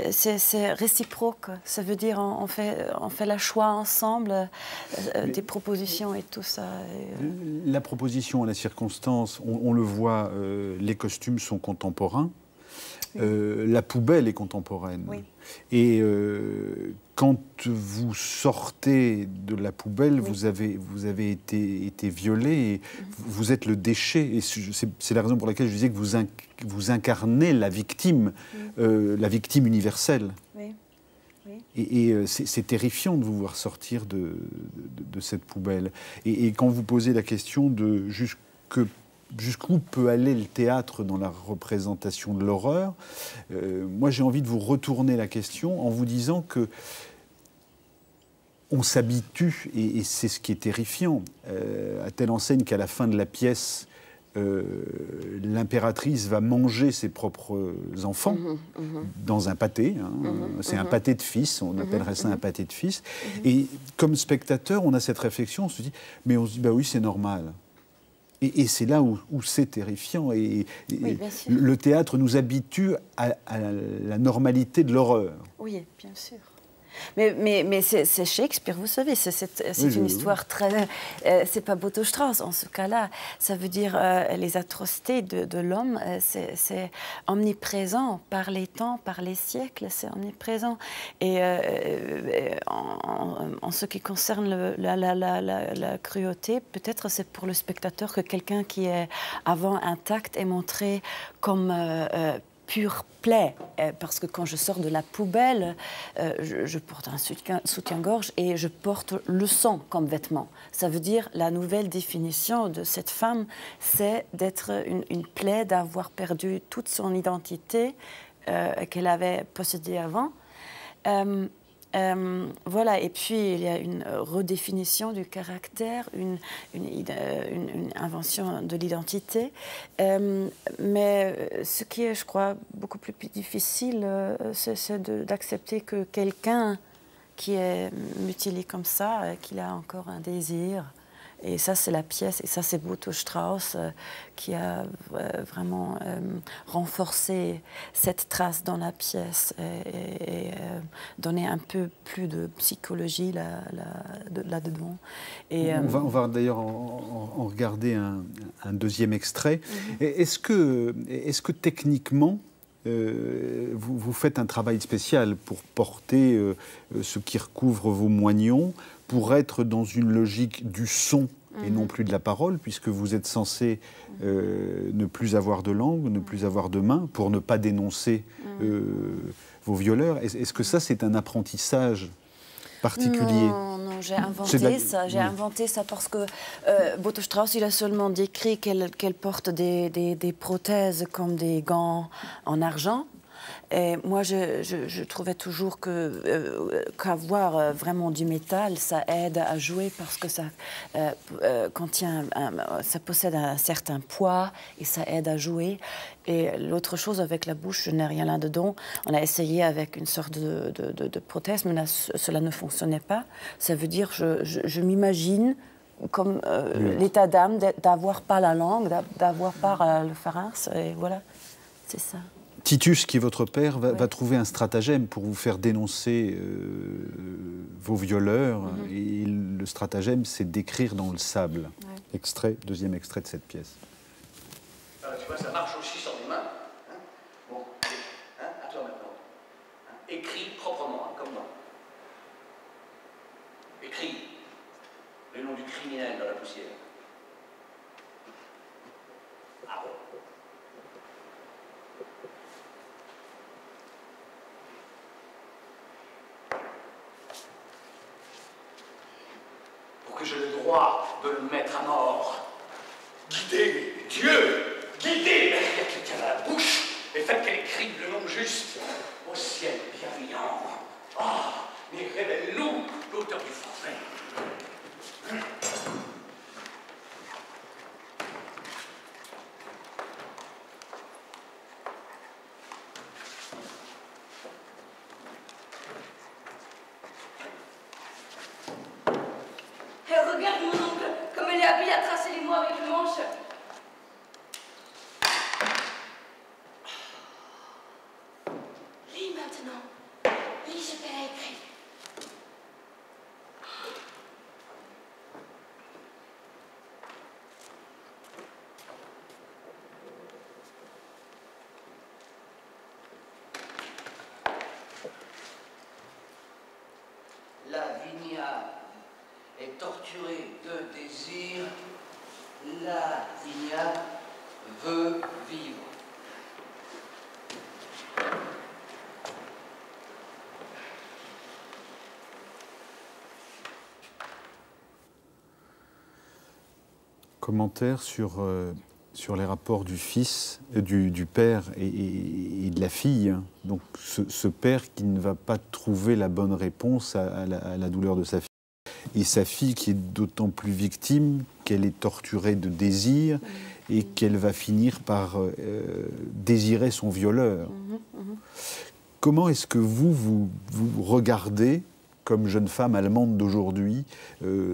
c'est réciproque. Ça veut dire on fait la choix ensemble des propositions et tout ça. La proposition, la circonstance, on le voit, les costumes sont contemporains. La poubelle est contemporaine. Oui. Et quand vous sortez de la poubelle, vous avez été violé, et vous êtes le déchet. Et c'est la raison pour laquelle je disais que vous incarnez la victime universelle. Oui. Oui. Et c'est terrifiant de vous voir sortir de cette poubelle. Et quand vous posez la question de jusqu'où peut aller le théâtre dans la représentation de l'horreur, moi j'ai envie de vous retourner la question en vous disant que on s'habitue, et c'est ce qui est terrifiant, à telle enseigne qu'à la fin de la pièce, l'impératrice va manger ses propres enfants dans un pâté. C'est un pâté de fils, on appellerait ça un pâté de fils. Et comme spectateur, on a cette réflexion, on se dit, mais on se dit, bah oui, c'est normal. Et c'est là où c'est terrifiant. Et le théâtre nous habitue à la normalité de l'horreur. Oui, bien sûr. Mais c'est Shakespeare, vous savez, c'est une histoire très... c'est pas Boto Strauss, en ce cas-là. Ça veut dire les atrocités de l'homme, c'est omniprésent par les temps, par les siècles, c'est omniprésent. Et en ce qui concerne la cruauté, peut-être c'est pour le spectateur que quelqu'un qui est avant intact est montré comme... pure plaie, parce que quand je sors de la poubelle, je porte un soutien-gorge et je porte le sang comme vêtement. Ça veut dire, la nouvelle définition de cette femme, c'est d'être une plaie, d'avoir perdu toute son identité qu'elle avait possédée avant. Voilà, et puis il y a une redéfinition du caractère, une invention de l'identité. Mais ce qui est, je crois, beaucoup plus difficile, c'est d'accepter que quelqu'un qui est mutilé comme ça, qu'il a encore un désir. Et ça, c'est la pièce, et ça, c'est Boto Strauss qui a vraiment renforcé cette trace dans la pièce et donné un peu plus de psychologie là-dedans. On va d'ailleurs en regarder un deuxième extrait. Est-ce que techniquement, vous faites un travail spécial pour porter ce qui recouvre vos moignons, pour être dans une logique du son et non plus de la parole, puisque vous êtes censé ne plus avoir de langue, ne plus avoir de main, pour ne pas dénoncer vos violeurs. Est-ce que ça, c'est un apprentissage particulier? Non, j'ai inventé ça. J'ai inventé ça parce que Boto Strauss, il a seulement décrit qu'elle porte des prothèses comme des gants en argent. Et moi, je trouvais toujours qu'avoir vraiment du métal, ça aide à jouer parce que ça possède un certain poids et ça aide à jouer. Et l'autre chose, avec la bouche, je n'ai rien là-dedans. On a essayé avec une sorte de prothèse, mais là, cela ne fonctionnait pas. Ça veut dire, je m'imagine comme l'état d'âme d'avoir pas la langue, d'avoir pas le pharynx, et voilà, c'est ça. Titus, qui est votre père, va trouver un stratagème pour vous faire dénoncer vos violeurs. Et le stratagème, c'est d'écrire dans le sable. Deuxième extrait de cette pièce. Tu vois, ça marche aussi sans des mains. Hein? Bon, à toi maintenant. Écris proprement, comme moi. Écris le nom du criminel dans la poussière. Ah bon. Pour que j'ai le droit de le mettre à mort. Guidez Dieu, guidez la quelqu'un à la bouche et faites qu'elle écrive le nom juste. Au ciel bienveillant. Ah, mais révèle-nous l'auteur du forfait. Regarde mon oncle, comme elle est habile à tracer les mots avec le manche. Lis maintenant. Lis ce qu'elle a écrit. Lavinia est torturée de désir. Lavinia veut vivre. Commentaire sur les rapports du fils, du père et de la fille. Donc ce père qui ne va pas trouver la bonne réponse à la douleur de sa fille. Et sa fille qui est d'autant plus victime qu'elle est torturée de désir et qu'elle va finir par désirer son violeur. Comment est-ce que vous regardez, comme jeune femme allemande d'aujourd'hui,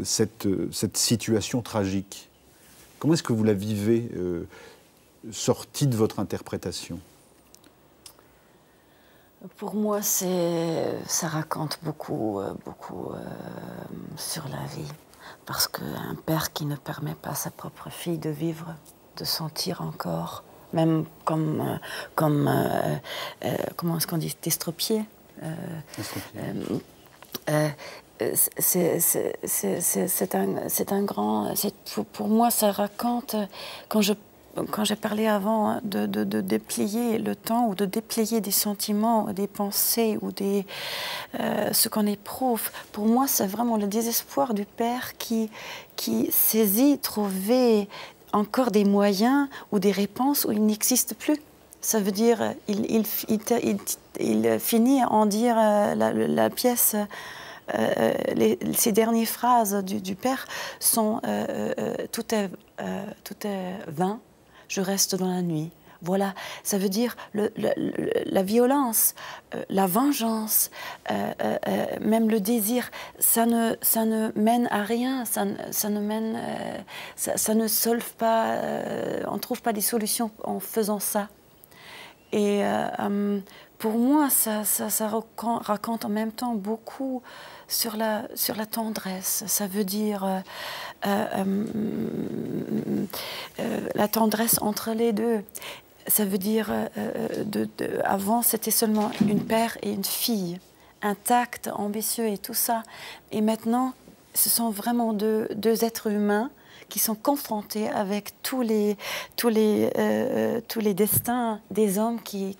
cette situation tragique? Comment est-ce que vous la vivez, sortie de votre interprétation? Pour moi, ça raconte beaucoup sur la vie. Parce qu'un père qui ne permet pas à sa propre fille de vivre, de sentir encore, même comment est-ce qu'on dit, d'estropié. C'est un grand... Pour moi, ça raconte... Quand j'ai parlé avant de déplier le temps ou de déplier des sentiments, des pensées ou ce qu'on éprouve, pour moi, c'est vraiment le désespoir du père qui saisit, trouver encore des moyens ou des réponses où il n'existe plus. Ça veut dire, il finit en dire la pièce, ces dernières phrases du père sont tout est vain, je reste dans la nuit. Voilà, ça veut dire la violence, la vengeance, même le désir, ça ne mène à rien, ça ne solve pas, on ne trouve pas des solutions en faisant ça. Et pour moi, ça raconte en même temps beaucoup sur la tendresse. Ça veut dire la tendresse entre les deux. Ça veut dire, avant, c'était seulement une père et une fille, intact, ambitieux et tout ça. Et maintenant, ce sont vraiment deux êtres humains qui sont confrontés avec tous les destins des hommes qui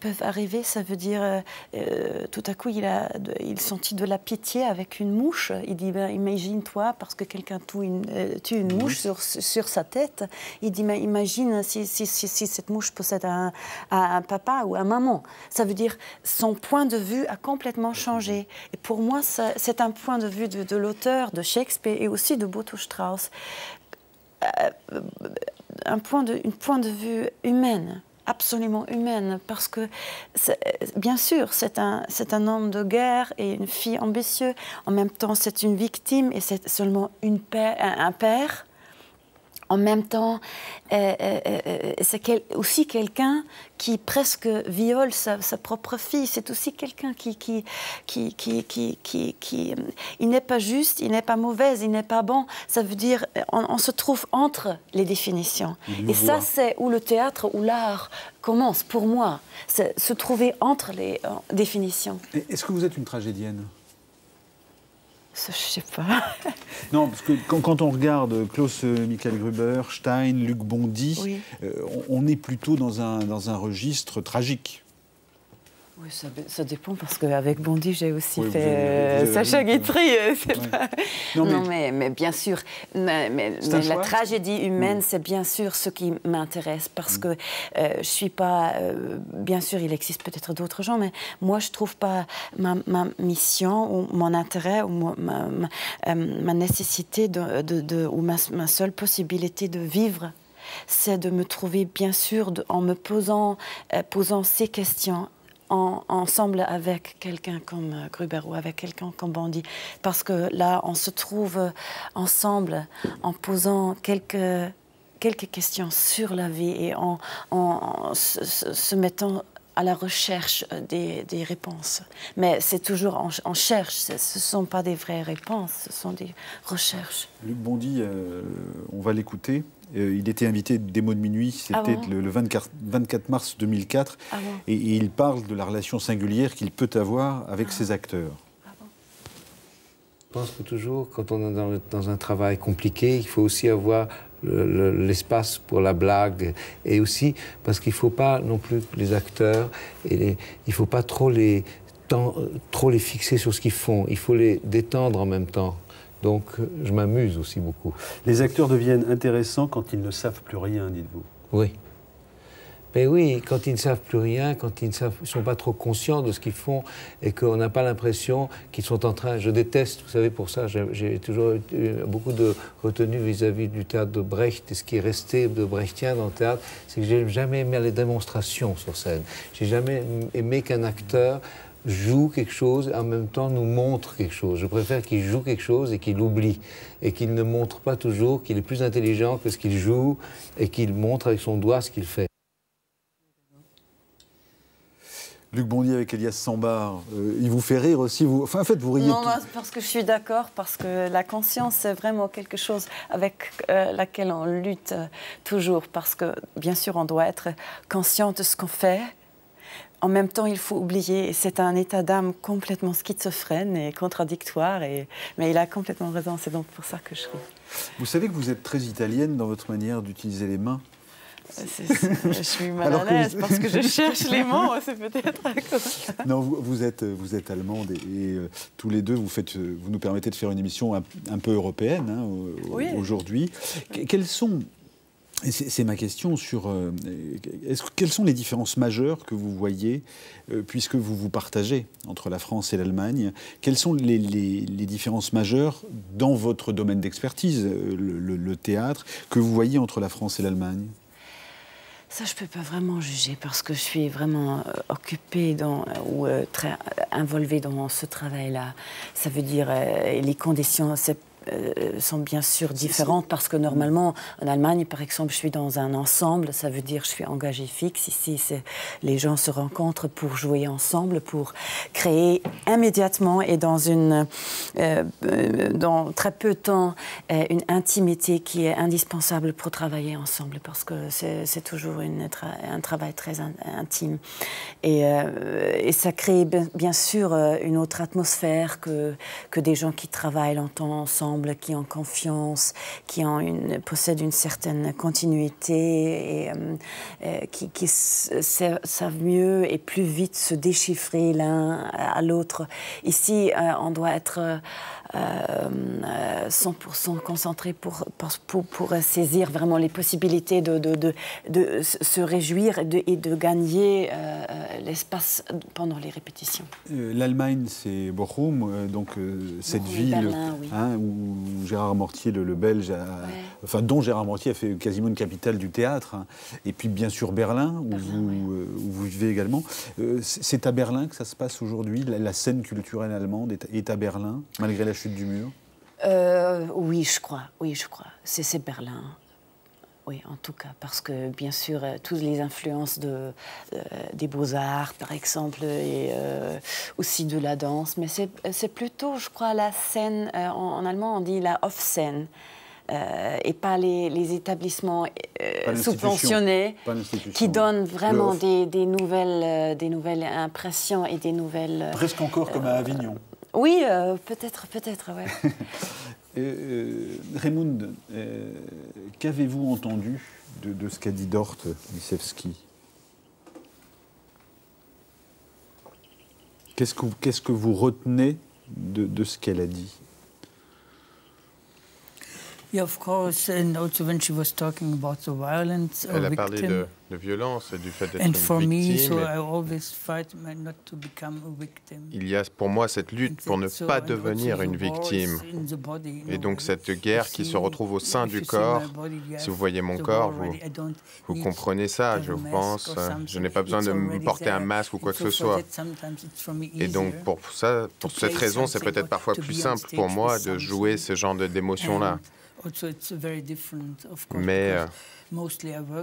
peuvent arriver. Ça veut dire, tout à coup, il sentit de la pitié avec une mouche. Il dit, ben, imagine-toi, parce que quelqu'un tue une mouche sur sa tête. Il dit, mais imagine si cette mouche possède un papa ou un maman. Ça veut dire, son point de vue a complètement changé. Et pour moi, c'est un point de vue de l'auteur, de Shakespeare et aussi de Strauss, un point de vue humaine, absolument humaine, parce que bien sûr c'est un homme de guerre et une fille ambitieuse, en même temps c'est une victime et c'est seulement un père. En même temps, c'est aussi quelqu'un qui presque viole sa propre fille. C'est aussi quelqu'un qui il n'est pas juste, il n'est pas mauvais, il n'est pas bon. Ça veut dire, on se trouve entre les définitions. Et ça, c'est où le théâtre, où l'art commence, pour moi. C'est se trouver entre les définitions. Est-ce que vous êtes une tragédienne ? Ça, je sais pas. Non, parce que quand on regarde Klaus Michael Gruber, Stein, Luc Bondy, oui. On est plutôt dans un registre tragique. Oui, ça dépend, parce qu'avec Bondy, j'ai aussi fait Sacha Guitry. Non, mais bien sûr. Mais la tragédie humaine, c'est bien sûr ce qui m'intéresse, parce que je ne suis pas... bien sûr, il existe peut-être d'autres gens, mais moi, je ne trouve pas ma mission, ou mon intérêt, ou ma nécessité, ou ma seule possibilité de vivre, c'est de me trouver, bien sûr, en me posant ces questions, ensemble avec quelqu'un comme Gruber ou avec quelqu'un comme Bondy, parce que là, on se trouve ensemble en posant quelques questions sur la vie et en se mettant à la recherche des réponses. Mais c'est toujours, on cherche, ce ne sont pas des vraies réponses, ce sont des recherches. Luc Bondy, on va l'écouter. Il était invité des mots de minuit, c'était le 24 mars 2004, et il parle de la relation singulière qu'il peut avoir avec ses acteurs. Je pense que toujours, quand on est dans un travail compliqué, il faut aussi avoir l'espace pour la blague, et aussi parce qu'il ne faut pas non plus que les acteurs, il ne faut pas trop les fixer sur ce qu'ils font, il faut les détendre en même temps. Donc, je m'amuse aussi beaucoup. Les acteurs deviennent intéressants quand ils ne savent plus rien, dites-vous. Oui. Mais oui, quand ils ne savent plus rien, quand ils ne sont pas trop conscients de ce qu'ils font et qu'on n'a pas l'impression qu'ils sont en train... Je déteste, vous savez, pour ça, j'ai toujours eu beaucoup de retenue vis-à-vis du théâtre de Brecht, et ce qui est resté de brechtien dans le théâtre, c'est que j'ai jamais aimé les démonstrations sur scène. J'ai jamais aimé qu'un acteur joue quelque chose et en même temps nous montre quelque chose. Je préfère qu'il joue quelque chose et qu'il oublie, et qu'il ne montre pas toujours qu'il est plus intelligent que ce qu'il joue et qu'il montre avec son doigt ce qu'il fait. Luc Bondy avec Elias Sambar, il vous fait rire aussi, vous... Enfin, en fait, vous riez... Non, parce que je suis d'accord, parce que la conscience, c'est vraiment quelque chose avec laquelle on lutte toujours, parce que, bien sûr, on doit être conscient de ce qu'on fait. En même temps, il faut oublier, c'est un état d'âme complètement schizophrène et contradictoire, mais il a complètement raison, c'est donc pour ça que je ris. Vous savez que vous êtes très italienne dans votre manière d'utiliser les mains. Je suis mal à l'aise parce que je cherche les mots, c'est peut-être à cause de ça. Non, vous êtes allemande et tous les deux, vous nous permettez de faire une émission un peu européenne, hein, oui. Aujourd'hui. Quels sont C'est ma question sur... quelles sont les différences majeures que vous voyez, puisque vous partagez entre la France et l'Allemagne? Quelles sont les différences majeures dans votre domaine d'expertise, le théâtre, que vous voyez entre la France et l'Allemagne? Ça, je ne peux pas vraiment juger parce que je suis vraiment occupée ou très involvée dans ce travail-là. Ça veut dire les conditions sont bien sûr différentes parce que normalement, en Allemagne, par exemple, je suis dans un ensemble, ça veut dire je suis engagée fixe. Ici, les gens se rencontrent pour jouer ensemble, pour créer immédiatement et dans très peu de temps une intimité qui est indispensable pour travailler ensemble parce que c'est toujours un travail très intime. Et ça crée bien sûr une autre atmosphère que des gens qui travaillent longtemps ensemble, qui ont confiance, qui possèdent une certaine continuité et qui savent mieux et plus vite se déchiffrer l'un à l'autre. Ici, on doit être 100% concentré pour saisir vraiment les possibilités de se réjouir et de gagner l'espace pendant les répétitions. L'Allemagne, c'est Bochum, donc cette ville Berlin, oui. Où Gérard Mortier, le Belge, dont Gérard Mortier a fait quasiment une capitale du théâtre, et puis bien sûr Berlin, où vous vivez également. C'est à Berlin que ça se passe aujourd'hui, la scène culturelle allemande est à Berlin, malgré la chute du mur? Oui, je crois. C'est Berlin. Oui, en tout cas, parce que bien sûr, toutes les influences des beaux-arts, par exemple, et aussi de la danse, mais c'est plutôt, je crois, la scène, en allemand on dit la Hofszene, et pas les établissements subventionnés qui donnent vraiment des nouvelles impressions et des nouvelles... Presque encore comme à Avignon. Oui, peut-être, oui. Raymond, qu'avez-vous entendu de ce qu'a dit Dort Lisewski? Qu'est-ce que vous retenez de ce qu'elle a dit? Yeah, of course, and also when she was talking about the violence Elle a parlé de violence et du fait d'être une victime. Il y a pour moi cette lutte pour ne pas devenir une victime. Et donc cette guerre qui se retrouve au sein du corps. Si vous voyez mon corps, vous comprenez ça, je pense. Je n'ai pas besoin de me porter un masque ou quoi que ce soit. Et donc pour cette raison, c'est peut-être parfois plus simple pour moi de jouer ce genre d'émotions-là. Mais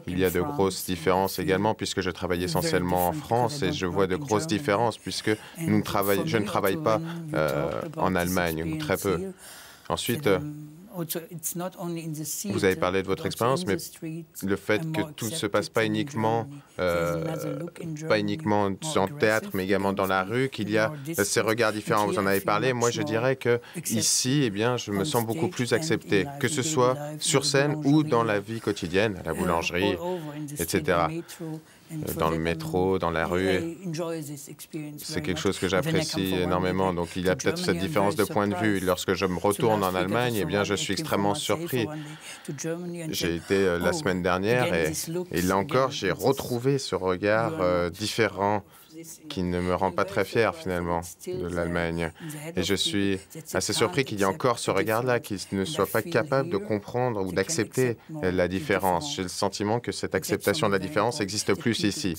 il y a de grosses différences également, puisque je travaille essentiellement en France et je vois de grosses différences, puisque je ne travaille pas en Allemagne, ou très peu. Ensuite, vous avez parlé de votre expérience, mais le fait que tout ne se passe pas uniquement en théâtre, mais également dans la rue, qu'il y a ces regards différents, vous en avez parlé. Moi, je dirais que ici, eh bien, je me sens beaucoup plus accepté, que ce soit sur scène ou dans la vie quotidienne, à la boulangerie, etc. Dans le métro, dans la rue. C'est quelque chose que j'apprécie énormément. Donc il y a peut-être cette différence de point de vue. Lorsque je me retourne en Allemagne, eh bien, je suis extrêmement surpris. J'ai été la semaine dernière et là encore, j'ai retrouvé ce regard différent qui ne me rend pas très fier finalement de l'Allemagne. Et je suis assez surpris qu'il y ait encore ce regard-là, qu'il ne soit pas capable de comprendre ou d'accepter la différence. J'ai le sentiment que cette acceptation de la différence n'existe plus ici.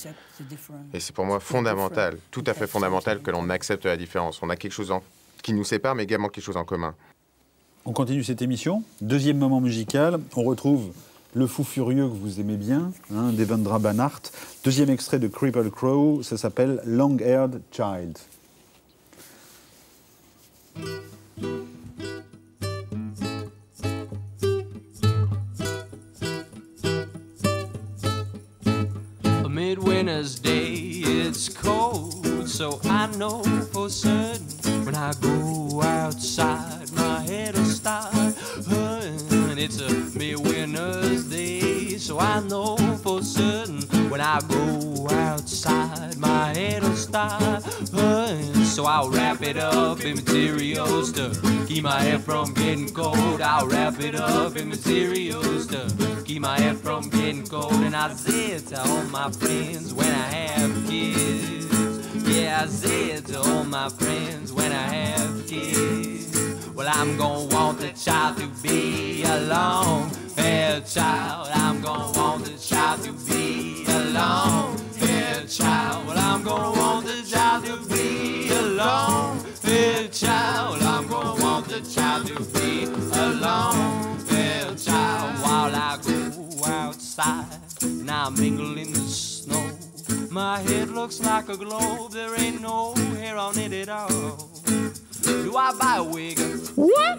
Et c'est pour moi fondamental, tout à fait fondamental que l'on accepte la différence. On a quelque chose qui nous sépare, mais également quelque chose en commun. On continue cette émission. Deuxième moment musical, on retrouve Le Fou Furieux que vous aimez bien, d'Evandra Banhart. Deuxième extrait de Cripple Crow, ça s'appelle Long-Haired Child. A midwinter's day, it's cold, so I know for certain when I go outside, my head'll start hurting. It's a midwinter's day, so I know for certain When I go outside, my head'll start hurting. So I'll wrap it up in materials to keep my head from getting cold. I'll wrap it up in materials to keep my head from getting cold. And I say it to all my friends when I have kids. Yeah, I say it to all my friends when I have kids. Well, I'm gonna want the child to be a long-haired child. I'm gonna want the child to be a long-haired child. Well, I'm gonna want the child to be a long-haired child. I'm gonna want the child to be a long-haired child. While I go outside and I mingle in the snow, my head looks like a globe. There ain't no hair on it at all. Do I buy a wig? What?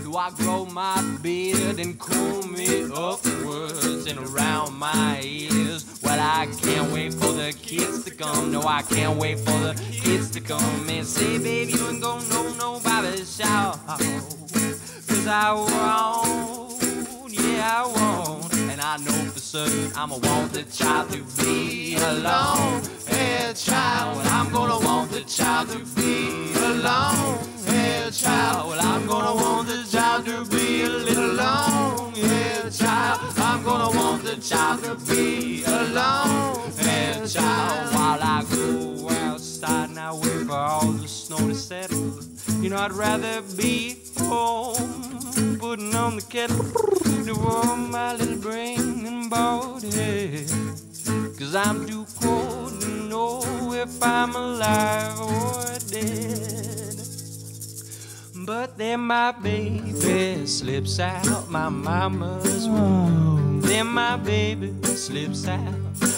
Do I grow my beard and comb it upwards and around my ears? Well, I can't wait for the kids to come. No, I can't wait for the kids to come and say, baby, you ain't gonna know nobody shout. 'Cause I won't, yeah, I won't. And I know for certain I'ma want the child to be a long-haired child. Well, I'm gonna want the child to be a long-haired child. Well, I'm gonna want the child to be a little long-haired child. I'm gonna want the child to be a long-haired child. While I go outside and I wait for all the snow to settle, you know, I'd rather be home, putting on the kettle to warm my little brain and body. 'Cause I'm too cold to know if I'm alive or dead. But then my baby slips out my mama's womb. Then my baby slips out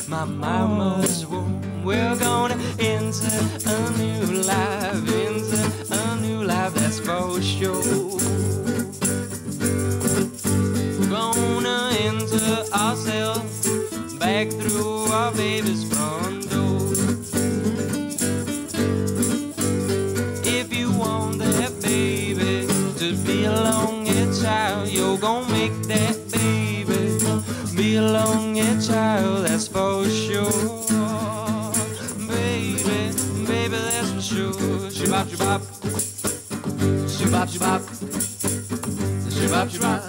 my mama's womb. We're gonna enter a new life, enter a new life, that's for sure. Gonna enter ourselves back through our baby's front door. If you want that baby to be a long-haired child, you're gonna make that baby be a long-haired child, that's for sure. Baby, baby, that's for sure. Shibop, shibop, shibop, shibop, shibop, shibop.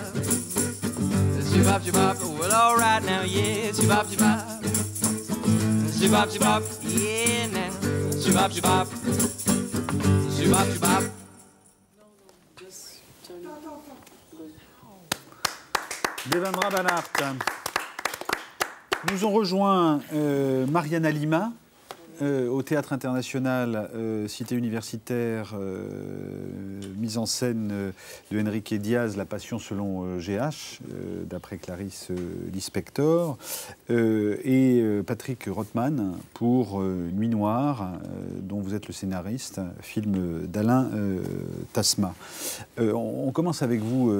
Shibop, shibop, well, all right now, yeah. Shibop, shibop, shibop, shibop, yeah, now. Shibop, shibop, shibop, shibop. Devendra Banhart. Nous ont rejoint Mariana Lima au Théâtre International, Cité Universitaire, mise en scène de Enrique Diaz, La Passion selon GH, d'après Clarisse Lispector, et Patrick Rothman pour Nuit Noire, dont vous êtes le scénariste, film d'Alain Tasma. On commence avec vous,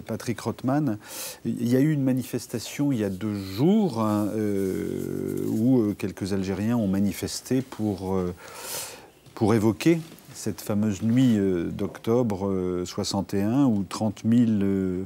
Patrick Rothman. Il y a eu une manifestation il y a 2 jours où quelques Algériens ont manifesté pour évoquer cette fameuse nuit d'octobre 61 où 30 000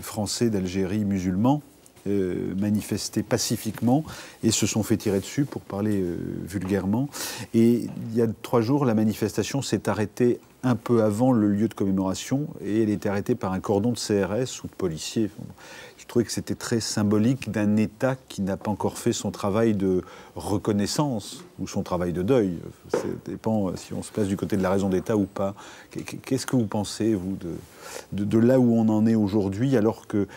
Français d'Algérie musulmans manifestaient pacifiquement et se sont fait tirer dessus, pour parler vulgairement. Et il y a 3 jours, la manifestation s'est arrêtée un peu avant le lieu de commémoration et elle était arrêtée par un cordon de CRS ou de policiers. Je trouvais que c'était très symbolique d'un État qui n'a pas encore fait son travail de reconnaissance ou son travail de deuil. Ça dépend si on se place du côté de la raison d'État ou pas. Qu'est-ce que vous pensez, vous, de là où on en est aujourd'hui, alors que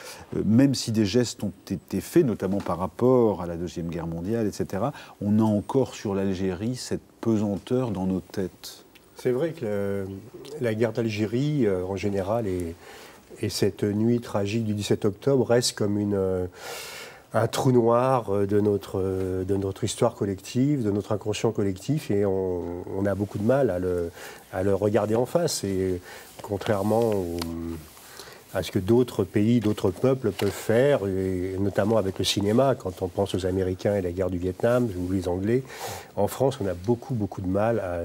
même si des gestes ont été faits, notamment par rapport à la Deuxième Guerre mondiale, etc., on a encore sur l'Algérie cette pesanteur dans nos têtes? C'est vrai que la guerre d'Algérie, en général, et cette nuit tragique du 17 octobre reste comme un trou noir de notre histoire collective, de notre inconscient collectif, et on a beaucoup de mal à le regarder en face. Et contrairement à ce que d'autres pays, d'autres peuples peuvent faire, et notamment avec le cinéma, quand on pense aux Américains et la guerre du Vietnam, ou les Anglais, en France, on a beaucoup de mal à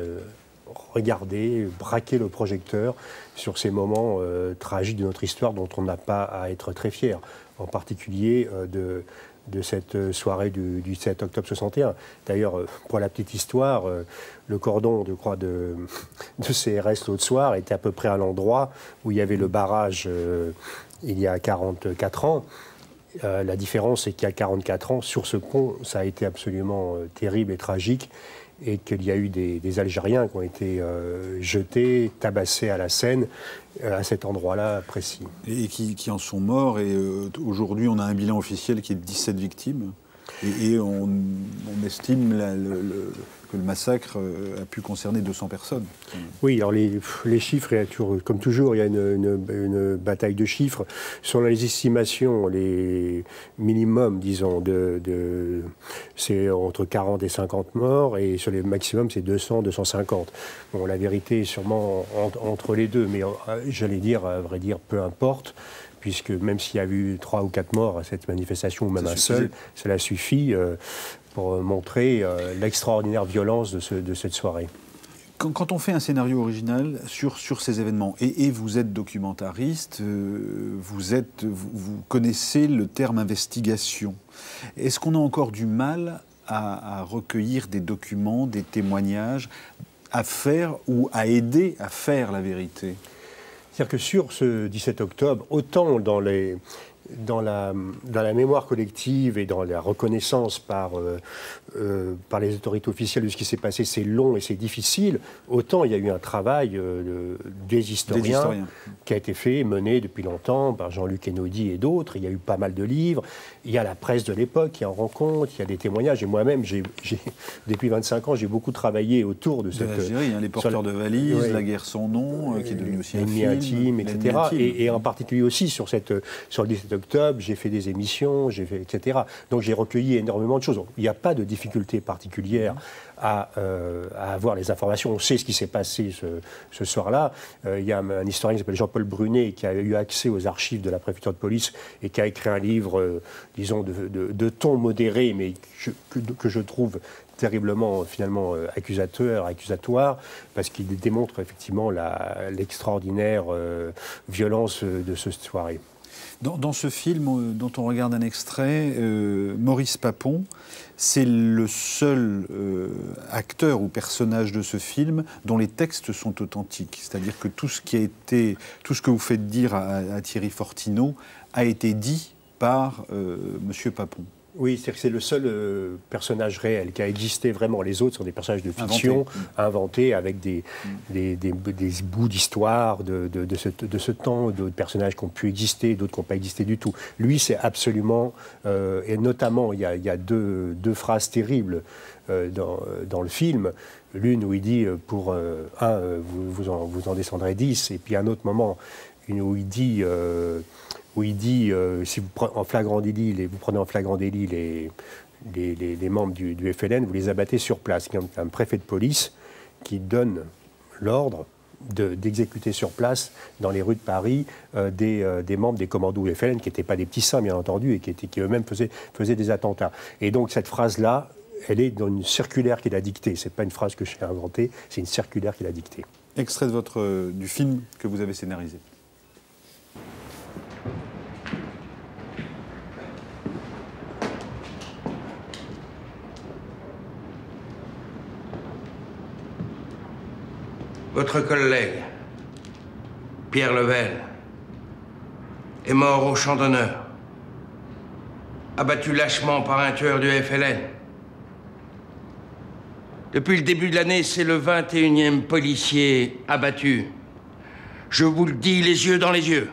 regarder, braquer le projecteur sur ces moments tragiques de notre histoire dont on n'a pas à être très fier, en particulier de cette soirée du 7 octobre 61. D'ailleurs, pour la petite histoire, le cordon, je crois, de CRS l'autre soir était à peu près à l'endroit où il y avait le barrage il y a 44 ans. La différence, c'est qu'il y a 44 ans, sur ce pont, ça a été absolument terrible et tragique, et qu'il y a eu des Algériens qui ont été jetés, tabassés à la Seine, à cet endroit-là précis. Et qui en sont morts, et aujourd'hui on a un bilan officiel qui est de 17 victimes, et on estime que le massacre a pu concerner 200 personnes. Oui, alors les chiffres, comme toujours, il y a une bataille de chiffres. Sur les estimations, les minimums, disons, c'est entre 40 et 50 morts, et sur les maximums, c'est 200, 250. Bon, la vérité est sûrement entre les deux, mais j'allais dire, à vrai dire, peu importe, puisque même s'il y a eu 3 ou 4 morts à cette manifestation, ou même un seul, cela suffit pour montrer l'extraordinaire violence de cette soirée. Quand on fait un scénario original sur ces événements, et vous êtes documentariste, vous connaissez le terme investigation, est-ce qu'on a encore du mal à recueillir des documents, des témoignages, à faire ou à aider à faire la vérité ? C'est-à-dire que sur ce 17 octobre, autant dans la mémoire collective et dans la reconnaissance par les autorités officielles de ce qui s'est passé, c'est long et c'est difficile, autant il y a eu un travail des historiens qui a été fait, mené depuis longtemps par Jean-Luc Einaudi et d'autres. Il y a eu pas mal de livres, il y a la presse de l'époque qui en rend compte, il y a des témoignages, et moi-même, depuis 25 ans, j'ai beaucoup travaillé autour de cette... l'Algérie, les porteurs de valises, la guerre sans nom, qui est devenue aussi un film, intime, etc. Et en particulier aussi sur le 17 octobre, j'ai fait des émissions, etc. Donc j'ai recueilli énormément de choses. Donc, il n'y a pas de difficulté particulière à avoir les informations. On sait ce qui s'est passé ce soir-là. Il y a un historien qui s'appelle Jean-Paul Brunet qui a eu accès aux archives de la préfecture de police et qui a écrit un livre, disons, de ton modéré, mais que je trouve terriblement, finalement, accusatoire, parce qu'il démontre effectivement l'extraordinaire violence de cette soirée. Dans ce film dont on regarde un extrait, Maurice Papon, c'est le seul acteur ou personnage de ce film dont les textes sont authentiques. C'est-à-dire que tout ce que vous faites dire à Thierry Fortineau a été dit par Monsieur Papon. Oui, c'est-à-dire que c'est le seul personnage réel qui a existé vraiment. Les autres sont des personnages de fiction inventés avec des bouts d'histoire de ce temps, d'autres personnages qui ont pu exister, d'autres qui n'ont pas existé du tout. Lui, c'est absolument... et notamment, il y a deux phrases terribles dans le film. L'une où il dit, pour un, vous en descendrez 10, et puis un autre moment où il dit... si vous prenez en flagrant délit les membres du FLN, vous les abattez sur place. Il y a un préfet de police qui donne l'ordre d'exécuter sur place, dans les rues de Paris, des membres des commandos FLN, qui n'étaient pas des petits saints, bien entendu, et qui eux-mêmes faisaient des attentats. Et donc cette phrase-là, elle est dans une circulaire qu'il a dictée. Ce n'est pas une phrase que j'ai inventée, c'est une circulaire qu'il a dictée. Extrait du film que vous avez scénarisé. Votre collègue, Pierre Level, est mort au champ d'honneur, abattu lâchement par un tueur du FLN. Depuis le début de l'année, c'est le 21e policier abattu. Je vous le dis les yeux dans les yeux.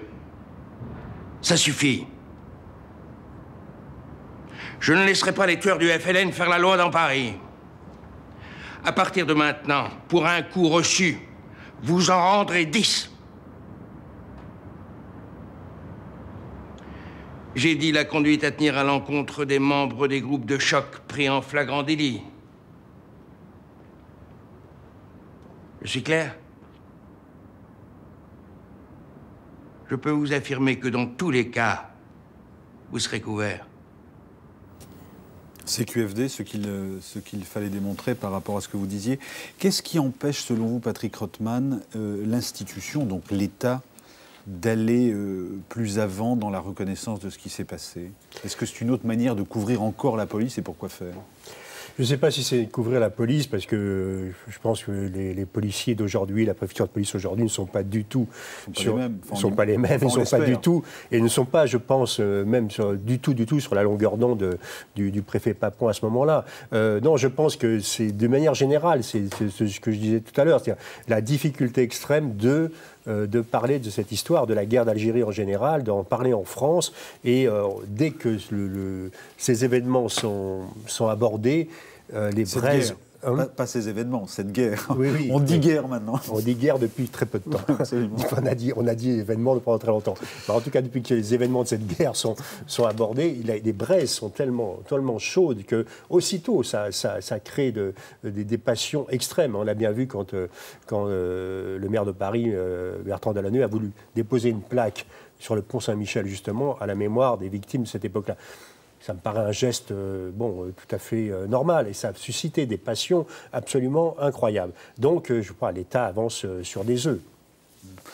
Ça suffit. Je ne laisserai pas les tueurs du FLN faire la loi dans Paris. À partir de maintenant, pour un coup reçu, vous en rendrez 10. J'ai dit la conduite à tenir à l'encontre des membres des groupes de choc pris en flagrant délit. Je suis clair? Je peux vous affirmer que dans tous les cas, vous serez couvert. CQFD, ce qu'il fallait démontrer par rapport à ce que vous disiez. Qu'est-ce qui empêche, selon vous, Patrick Rothman, l'institution, donc l'État, d'aller plus avant dans la reconnaissance de ce qui s'est passé? Est-ce que c'est une autre manière de couvrir encore la police et pourquoi faire? Je ne sais pas si c'est couvrir la police, parce que je pense que les policiers d'aujourd'hui, la préfecture de police aujourd'hui, ne sont pas du tout... Ils ne sont pas les mêmes, ils ne sont pas du tout, et ne sont pas, je pense, même du tout sur la longueur d'onde du préfet Papon à ce moment-là. Non, je pense que c'est de manière générale, c'est ce que je disais tout à l'heure, c'est-à-dire la difficulté extrême de parler de cette histoire, de la guerre d'Algérie en général, d'en parler en France. Et dès que ces événements sont abordés, les braises... Pas ces événements, cette guerre. Oui, on dit guerre maintenant. On dit guerre depuis très peu de temps. on a dit événements pendant très longtemps. En tout cas, depuis que les événements de cette guerre sont abordés, les braises sont tellement chaudes que aussitôt ça crée des passions extrêmes. On l'a bien vu quand le maire de Paris, Bertrand Delanoë, a voulu déposer une plaque sur le pont Saint-Michel, justement, à la mémoire des victimes de cette époque-là. Ça me paraît un geste tout à fait normal, et ça a suscité des passions absolument incroyables. Donc, je crois, l'État avance sur des œufs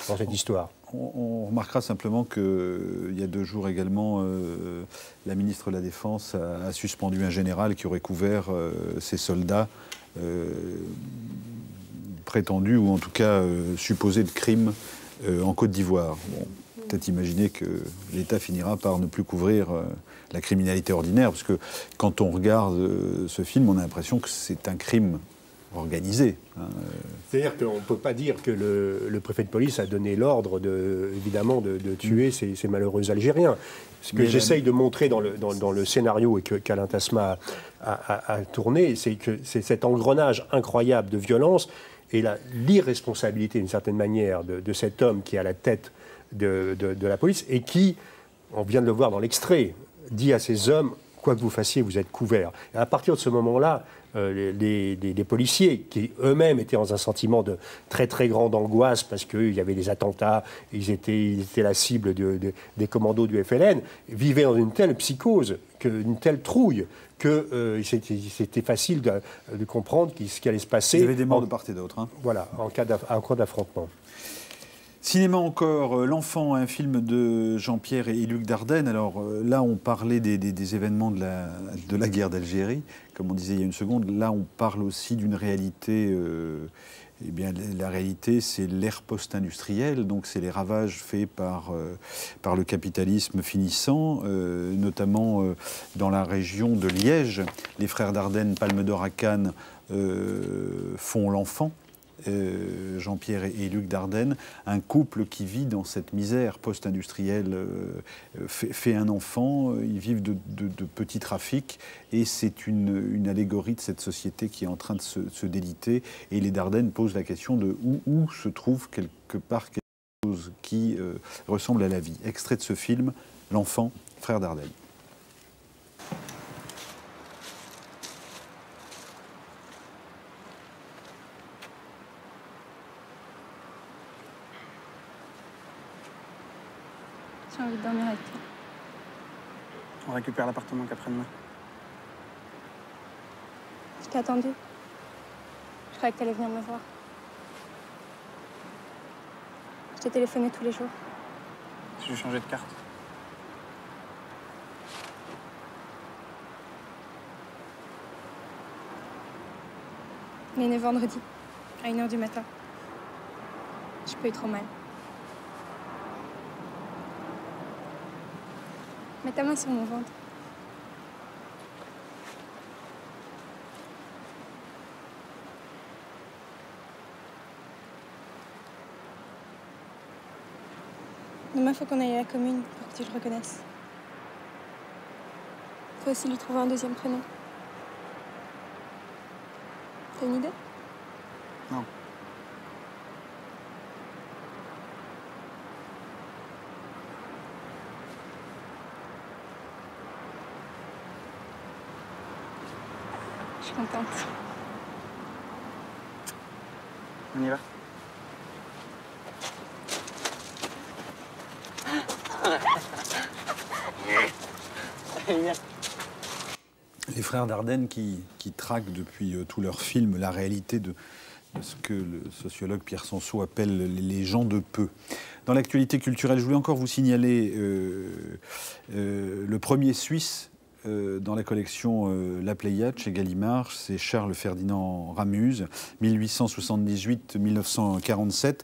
dans cette histoire. On remarquera simplement qu'il y a 2 jours également, la ministre de la Défense a suspendu un général qui aurait couvert ces soldats prétendus, ou en tout cas supposés de crimes en Côte d'Ivoire. Bon, peut-être imaginer que l'État finira par ne plus couvrir la criminalité ordinaire, parce que quand on regarde ce film, on a l'impression que c'est un crime organisé. C'est-à-dire qu'on ne peut pas dire que le préfet de police a donné l'ordre, évidemment, de tuer ces malheureux Algériens. Ce que j'essaye de montrer dans le scénario et qu'Alain Tasma a tourné, c'est que c'est cet engrenage incroyable de violence et l'irresponsabilité, d'une certaine manière, de cet homme qui est à la tête de la police et qui, on vient de le voir dans l'extrait, dit à ces hommes, quoi que vous fassiez, vous êtes couverts. Et à partir de ce moment-là, les policiers, qui eux-mêmes étaient dans un sentiment de très très grande angoisse parce qu'il y avait des attentats, ils étaient la cible des commandos du FLN, vivaient dans une telle psychose, une telle trouille, que c'était facile de comprendre ce qui allait se passer. Il y avait des morts de part et d'autre. Hein. Voilà, en cas d'affrontement. Cinéma encore, L'Enfant, un film de Jean-Pierre et Luc Dardenne. Alors là, on parlait des événements de la guerre d'Algérie, comme on disait il y a une seconde. Là, on parle aussi d'une réalité. Eh bien, la réalité, c'est l'ère post-industrielle, donc c'est les ravages faits par le capitalisme finissant, notamment dans la région de Liège. Les frères Dardenne, Palme d'Or à Cannes, font L'Enfant. Jean-Pierre et Luc Dardenne, un couple qui vit dans cette misère post-industrielle, fait un enfant, ils vivent de petits trafics, et c'est une allégorie de cette société qui est en train de se déliter, et les Dardenne posent la question de où se trouve quelque part quelque chose qui ressemble à la vie. Extrait de ce film, L'Enfant, frère Dardenne. J'ai envie de dormir avec toi. On récupère l'appartement qu'après-demain. Je t'ai attendu. Je croyais que t'allais venir me voir. Je t'ai téléphoné tous les jours. J'ai changé de carte. Il est né vendredi, à 1h du matin. J'ai pas eu trop mal. Mets ta main sur mon ventre. Demain, il faut qu'on aille à la commune pour que tu le reconnaisses. Il faut aussi lui trouver un deuxième prénom. T'as une idée? Non. Je suis contente. On y va? Les frères Dardenne qui traquent depuis tous leurs films la réalité de ce que le sociologue Pierre Sansot appelle les gens de peu. Dans l'actualité culturelle, je voulais encore vous signaler le premier Suisse dans la collection La Pléiade chez Gallimard, c'est Charles Ferdinand Ramuz, 1878-1947.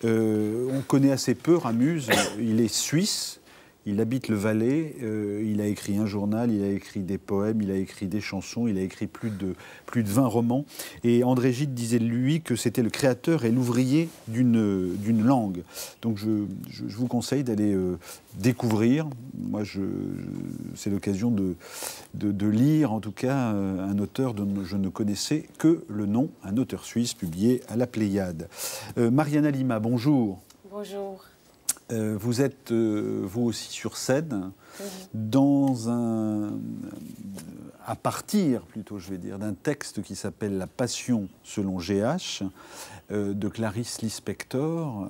On connaît assez peu Ramuz, il est suisse. Il habite le Valais, il a écrit un journal, il a écrit des poèmes, il a écrit des chansons, il a écrit plus de 20 romans. Et André Gide disait de lui que c'était le créateur et l'ouvrier d'une langue. Donc je vous conseille d'aller découvrir. Moi, c'est l'occasion de lire, en tout cas, un auteur dont je ne connaissais que le nom, un auteur suisse publié à La Pléiade. Mariana Lima, bonjour. Bonjour. Vous êtes, vous aussi, sur scène, à partir, plutôt, je vais dire, d'un texte qui s'appelle « La Passion selon G.H.», de Clarice Lispector.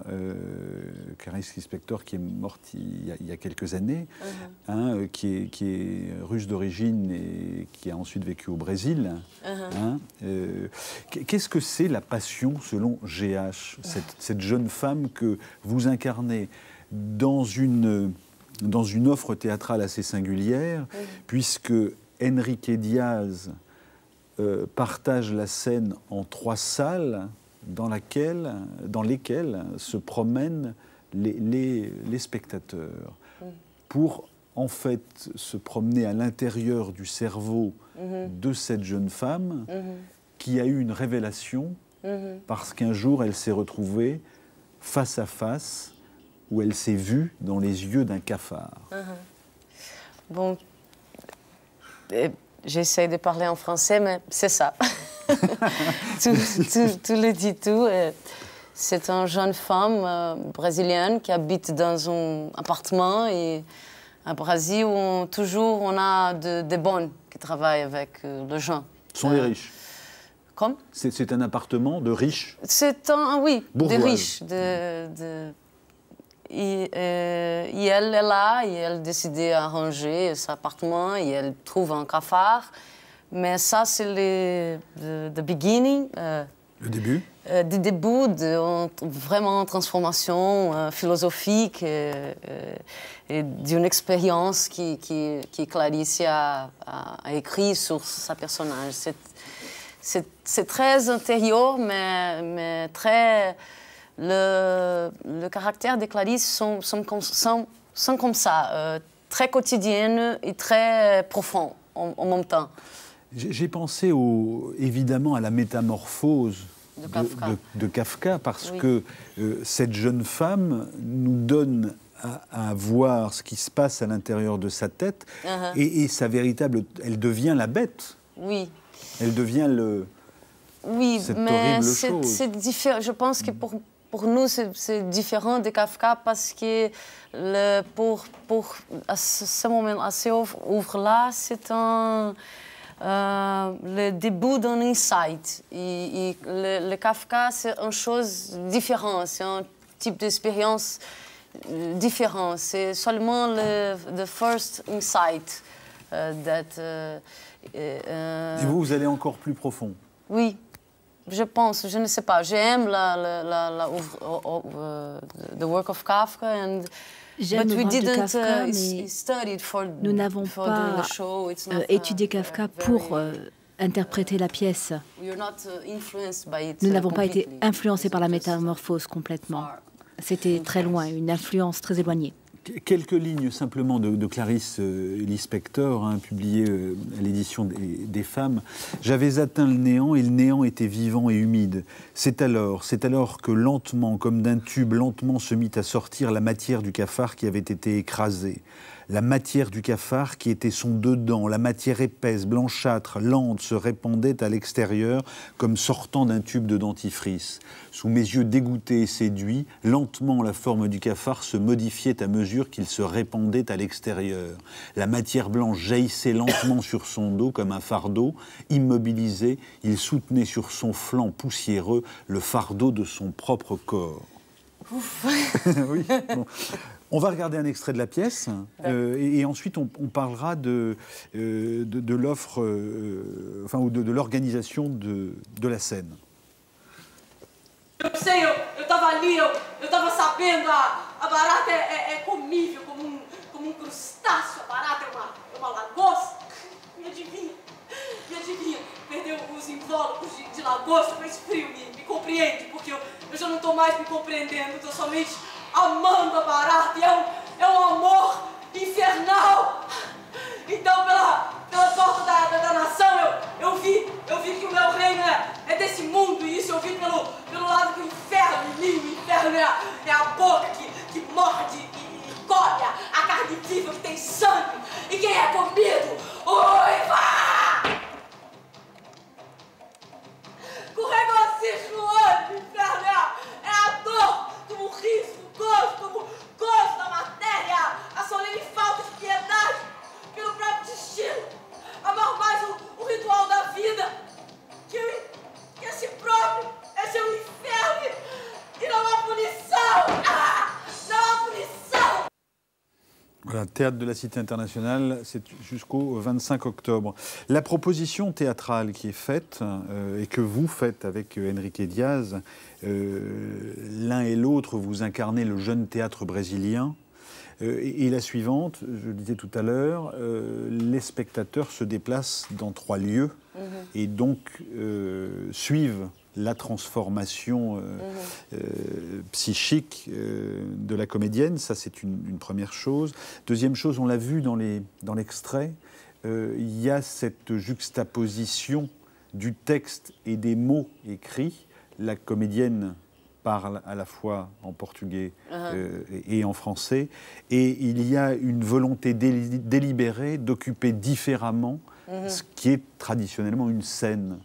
Clarice Lispector qui est morte il y a quelques années, qui est russe d'origine et qui a ensuite vécu au Brésil. Qu'est-ce que c'est la passion selon G.H., cette jeune femme que vous incarnez dans une offre théâtrale assez singulière, puisque Enrique Diaz partage la scène en 3 salles dans lesquelles se promènent les spectateurs, pour en fait se promener à l'intérieur du cerveau de cette jeune femme qui a eu une révélation parce qu'un jour elle s'est retrouvée face à face, où elle s'est vue dans les yeux d'un cafard. Bon, j'essaie de parler en français, mais c'est ça. tout le dit tout. C'est une jeune femme brésilienne qui habite dans un appartement et à Brésil où on a des bonnes qui travaillent avec les gens. Ce sont des riches. Comme? C'est un appartement de riches. Oui, bourgeoises. De riches. Et elle est là, et elle décide d'arranger son appartement, et elle trouve un cafard. Mais ça, c'est le beginning. Le début. Du début vraiment transformation philosophique et d'une expérience qui Clarice a écrit sur sa personnage. C'est très intérieur, mais très... Le caractère de Clarice sont comme ça, très quotidienne et très profond en même temps. J'ai pensé évidemment à la métamorphose de Kafka parce que cette jeune femme nous donne à voir ce qui se passe à l'intérieur de sa tête et sa véritable... Elle devient la bête. Oui. Elle devient cette horrible chose. C'est différent. Je pense que pour nous, c'est différent de Kafka parce que à ce moment, à ce œuvre-là, c'est le début d'un insight. Et le Kafka, c'est une chose différente, c'est un type d'expérience différent. C'est seulement le first insight. Et vous allez encore plus profond? Oui. Je pense, je ne sais pas. J'aime the work of Kafka. J'aime l'ouvrage de Kafka, mais nous n'avons pas étudié Kafka pour interpréter la pièce. Nous n'avons pas été influencés par la métamorphose complètement. C'était très loin, une influence très éloignée. Quelques lignes simplement de Clarice Lispector, publiées à l'édition des Femmes. « J'avais atteint le néant et le néant était vivant et humide. C'est alors que lentement, comme d'un tube, lentement se mit à sortir la matière du cafard qui avait été écrasée. La matière du cafard qui était son dedans, la matière épaisse, blanchâtre, lente, se répandait à l'extérieur comme sortant d'un tube de dentifrice. Sous mes yeux dégoûtés et séduits, lentement la forme du cafard se modifiait à mesure qu'il se répandait à l'extérieur. La matière blanche jaillissait lentement sur son dos comme un fardeau. Immobilisé, il soutenait sur son flanc poussiéreux le fardeau de son propre corps. » Oui, bon. On va regarder un extrait de la pièce et ensuite on parlera de l'offre, ou de l'organisation de la scène. Eu sei, eu tava ali, eu tava sabendo, a barata é comível, como crustáceo. A barata é uma lagosta. Me adivinha? Perdeu os invólucros de lagosta, faz frio, me compreende, porque eu já não estou mais me compreendendo, estou somente amando a barata, e é um amor infernal. Então, pela porta da nação, eu vi que o meu reino é desse mundo, e isso eu vi pelo lado do inferno. E o inferno é a boca que morde e come a carne viva que tem sangue. E quem é comido, uiva! Com regozijos no olho, o inferno é a dor, como o riso, o gosto da matéria, a solene falta de piedade pelo próprio destino, amar mais o ritual da vida que a si próprio. Esse é o inferno e não há punição! Não há punição! Voilà, Théâtre de la Cité internationale, c'est jusqu'au 25 octobre. La proposition théâtrale qui est faite et que vous faites avec Enrique Diaz, l'un et l'autre, vous incarnez le jeune théâtre brésilien. Et la suivante, je le disais tout à l'heure, les spectateurs se déplacent dans 3 lieux et donc suivent la transformation psychique de la comédienne. Ça, c'est une première chose. Deuxième chose, on l'a vu dans l'extrait, il y a cette juxtaposition du texte et des mots écrits. La comédienne parle à la fois en portugais et en français, et il y a une volonté délibérée d'occuper différemment ce qui est traditionnellement une scène.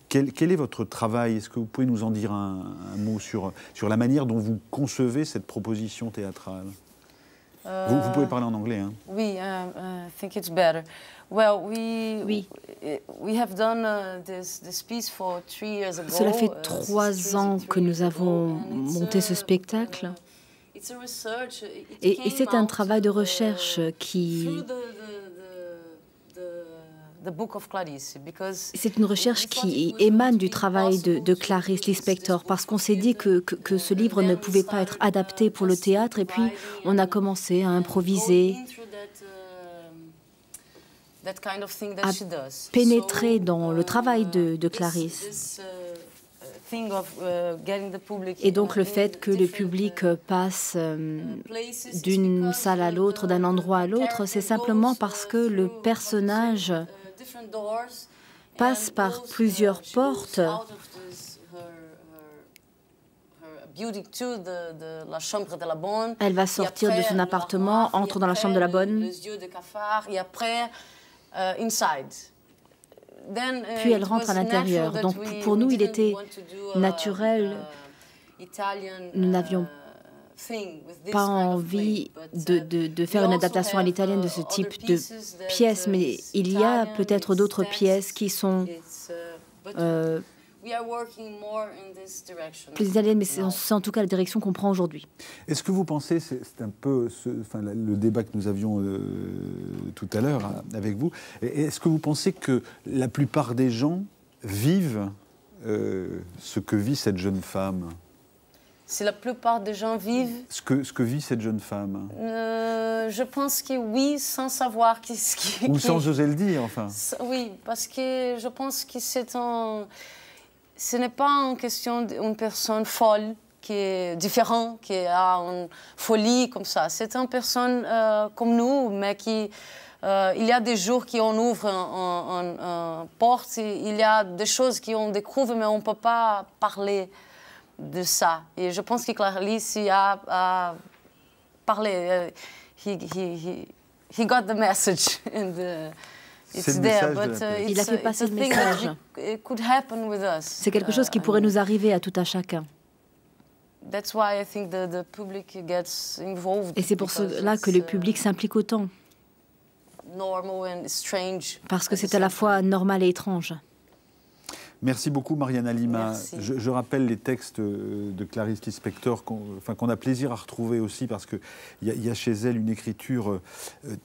Quel est votre travail? Est-ce que vous pouvez nous en dire un mot sur la manière dont vous concevez cette proposition théâtrale? Vous pouvez parler en anglais. Hein? Oui, I think it's better. Well, we have done this piece for 3 years ago. Cela fait 3 ans que nous avons monté ce spectacle. Et c'est un travail de recherche qui... C'est une recherche qui émane du travail de Clarice Lispector, parce qu'on s'est dit que ce livre ne pouvait pas être adapté pour le théâtre, et puis on a commencé à improviser, à pénétrer dans le travail de Clarisse. Et donc le fait que le public passe d'une salle à l'autre, d'un endroit à l'autre, c'est simplement parce que le personnage passe par plusieurs portes Elle va sortir de son appartement, entre dans la chambre de la bonne, puis elle rentre à l'intérieur. Donc pour nous, il était naturel, nous n'avions pas envie de faire une adaptation à l'italienne de ce type de pièce, mais il y a peut-être d'autres pièces qui sont plus italiennes, mais c'est en tout cas la direction qu'on prend aujourd'hui. Est-ce que vous pensez, c'est un peu le débat que nous avions tout à l'heure avec vous, est-ce que vous pensez que la plupart des gens vivent ce que vit cette jeune femme ? Si la plupart des gens vivent... Ce que vit cette jeune femme. Je pense que oui, sans savoir ce qui... Ou sans oser le dire, enfin. Oui, parce que je pense que ce n'est pas une question d'une personne folle qui est différente, qui a une folie comme ça. C'est une personne comme nous, mais qui... il y a des jours qu'on ouvre une porte, il y a des choses qu'on découvre, mais on ne peut pas parler de ça. Et je pense que Clarice a parlé. He got the message. And, it's there, but il a fait passer le message. C'est quelque chose qui pourrait nous arriver à tout un chacun. That's why I think the public gets involved. Et c'est pour cela que le public s'implique autant. Normal and strange. Parce que c'est à la fois normal et étrange. Merci beaucoup, Mariana Lima. Je rappelle les textes de Clarice Lispector qu'on a plaisir à retrouver aussi parce qu'il y a chez elle une écriture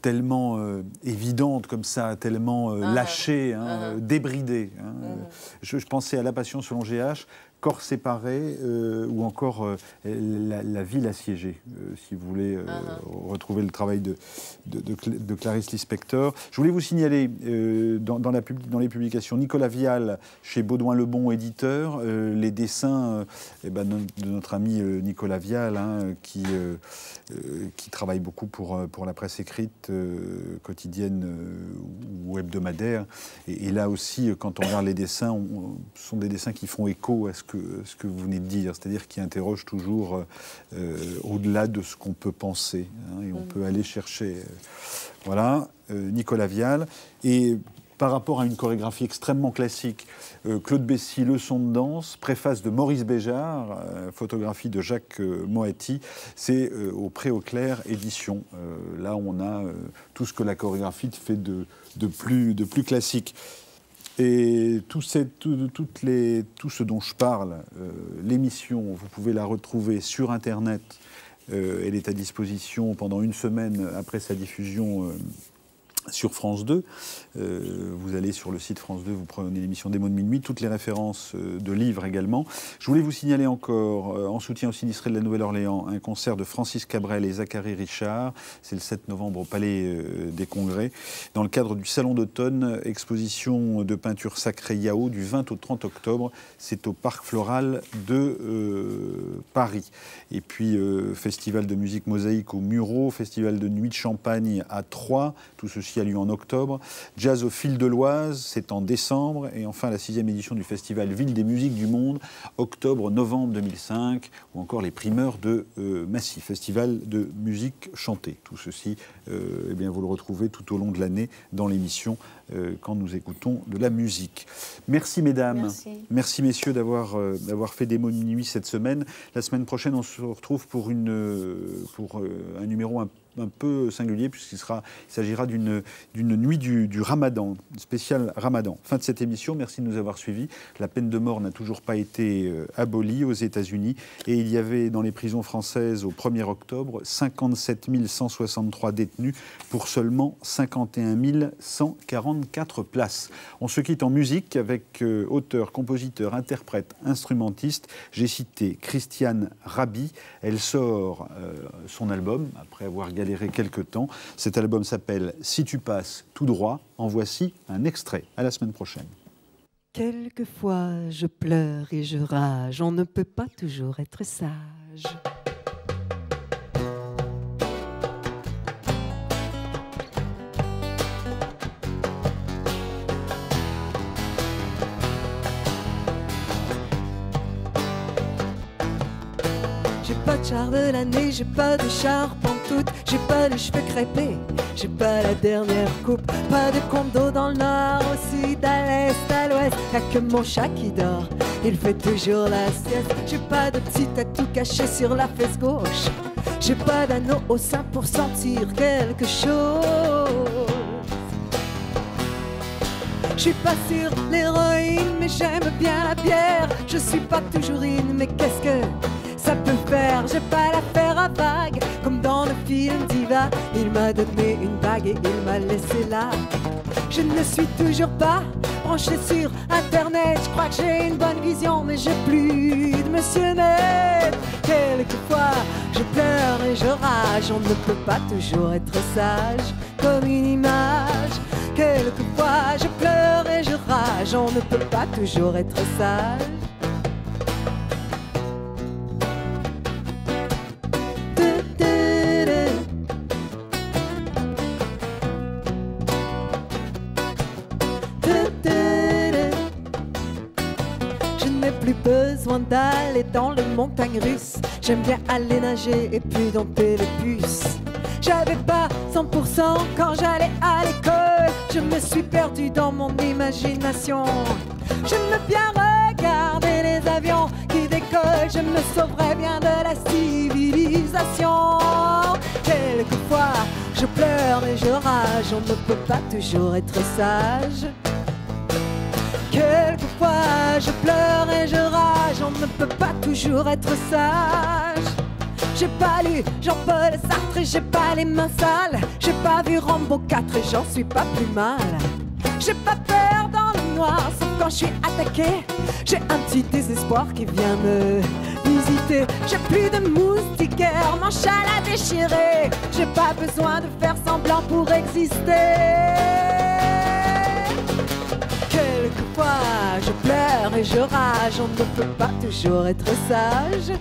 tellement évidente comme ça, tellement lâchée, débridée. Je pensais à La Passion selon GH Corps séparés ou encore la ville assiégée, si vous voulez retrouver le travail de Clarice Lispector. Je voulais vous signaler dans les publications Nicolas Vial chez Baudouin-Lebon, éditeur, les dessins de notre ami Nicolas Vial, qui travaille beaucoup pour la presse écrite, quotidienne ou hebdomadaire. Et là aussi, quand on regarde les dessins, ce sont des dessins qui font écho à ce que vous venez de dire, c'est-à-dire qui interrogent toujours au-delà de ce qu'on peut penser, et on peut aller chercher. Voilà, Nicolas Vial. Et par rapport à une chorégraphie extrêmement classique, Claude Bessy, Leçon de danse, préface de Maurice Béjart, photographie de Jacques Moati, c'est au Pré-Au-Clair édition. Là, on a tout ce que la chorégraphie fait de plus classique. Et tout ce dont je parle, l'émission, vous pouvez la retrouver sur Internet. Elle est à disposition pendant une semaine après sa diffusion sur France 2. Vous allez sur le site France 2, vous prenez l'émission Des mots de minuit, toutes les références de livres également. Je voulais vous signaler encore, en soutien aux sinistrés de la Nouvelle-Orléans, un concert de Francis Cabrel et Zachary Richard. C'est le 7 novembre au Palais des Congrès, dans le cadre du Salon d'automne, exposition de peinture sacrée Yao du 20 au 30 octobre. C'est au Parc Floral de Paris. Et puis, festival de musique mosaïque au Murau, festival de nuit de Champagne à Troyes, tout ceci a lieu en octobre. Jazz au fil de l'Oise, c'est en décembre. Et enfin, la 6e édition du festival Ville des musiques du monde, octobre-novembre 2005, ou encore les primeurs de Massy, festival de musique chantée. Tout ceci, eh bien, vous le retrouvez tout au long de l'année dans l'émission quand nous écoutons de la musique. Merci mesdames, merci messieurs d'avoir fait des mots de minuit cette semaine. La semaine prochaine, on se retrouve pour un numéro un peu singulier, puisqu'il s'agira d'une nuit du Ramadan, spécial Ramadan. Fin de cette émission, merci de nous avoir suivis. La peine de mort n'a toujours pas été abolie aux États-Unis, et il y avait dans les prisons françaises au 1er octobre 57 163 détenus pour seulement 51 144 places. On se quitte en musique avec auteur, compositeur, interprète, instrumentiste. J'ai cité Christiane Rabi. Elle sort son album après avoir galéré quelques temps. Cet album s'appelle « Si tu passes tout droit ». En voici un extrait. À la semaine prochaine. Quelquefois je pleure et je rage, on ne peut pas toujours être sage. J'ai pas de char de l'année, j'ai pas de charpe en toute, j'ai pas de cheveux crêpés, j'ai pas la dernière coupe, pas de condo dans le nord, au sud, à l'est, à l'ouest, y'a que mon chat qui dort, il fait toujours la sieste. J'ai pas de petit tatou caché sur la fesse gauche, j'ai pas d'anneau au sein pour sentir quelque chose. Je suis pas sur l'héroïne, mais j'aime bien la bière. Je suis pas toujours in, mais qu'est-ce que ça peut faire? J'ai pas l'affaire à vague, comme dans le film Diva. Il m'a donné une bague et il m'a laissé là. Je ne suis toujours pas branché sur Internet. Je crois que j'ai une bonne vision, mais j'ai plus de Monsieur Net. Quelquefois, je pleure et je rage. On ne peut pas toujours être sage, comme une image. Quelquefois, je pleure et je rage. On ne peut pas toujours être sage. Besoin d'aller dans les montagnes russes. J'aime bien aller nager et puis dompter les puces. J'avais pas 100% quand j'allais à l'école. Je me suis perdu dans mon imagination. J'aime bien regarder les avions qui décollent. Je me sauverais bien de la civilisation. Quelquefois je pleure et je rage. On ne peut pas toujours être sage. Quelquefois je pleure et je rage, on ne peut pas toujours être sage. J'ai pas lu Jean-Paul Sartre et j'ai pas les mains sales. J'ai pas vu Rambo 4 et j'en suis pas plus mal. J'ai pas peur dans le noir, sauf quand je suis attaquée. J'ai un petit désespoir qui vient me visiter. J'ai plus de moustiquaires, mon châle a déchiré. J'ai pas besoin de faire semblant pour exister. Quelquefois je pleure et je rage, on ne peut pas toujours être sage.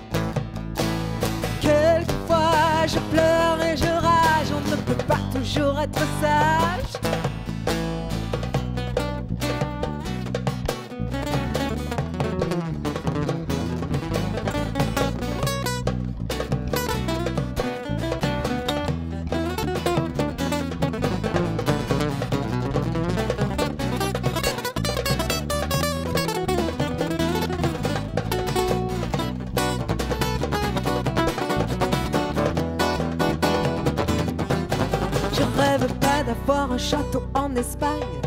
Quelquefois je pleure et je rage, on ne peut pas toujours être sage. Un château en Espagne.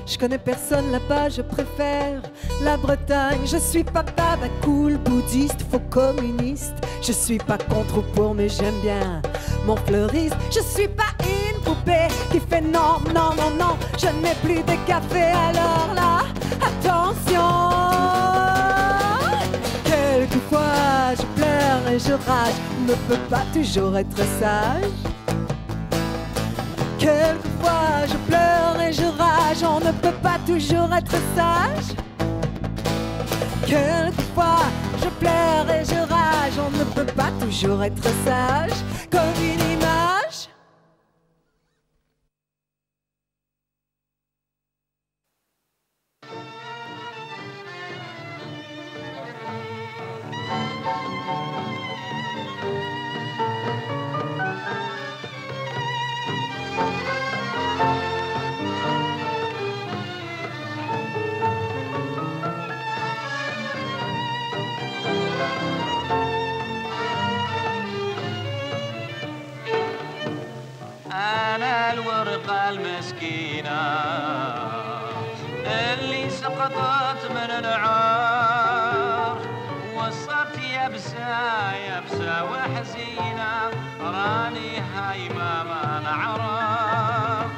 Je connais personne là-bas, je préfère la Bretagne. Je suis pas cool, bouddhiste, faux communiste. Je suis pas contre ou pour, mais j'aime bien mon fleuriste. Je suis pas une poupée qui fait non, non, non, non. Je n'ai plus de café, alors là, attention. Quelquefois je pleure et je rage, ne peut pas toujours être sage. Quelquefois je pleure et je rage, on ne peut pas toujours être sage. Quelquefois je pleure et je rage, on ne peut pas toujours être sage. Comme une image. المسكينة اللي سقطت من العار وصرت يابسة يابسة وحزينة راني هايمة ما نعرف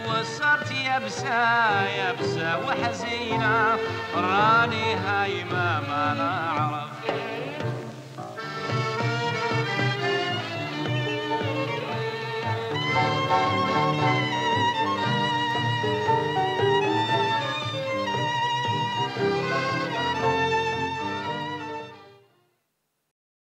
وصرت يابسة يابسة وحزينة راني هايمة ما نعرف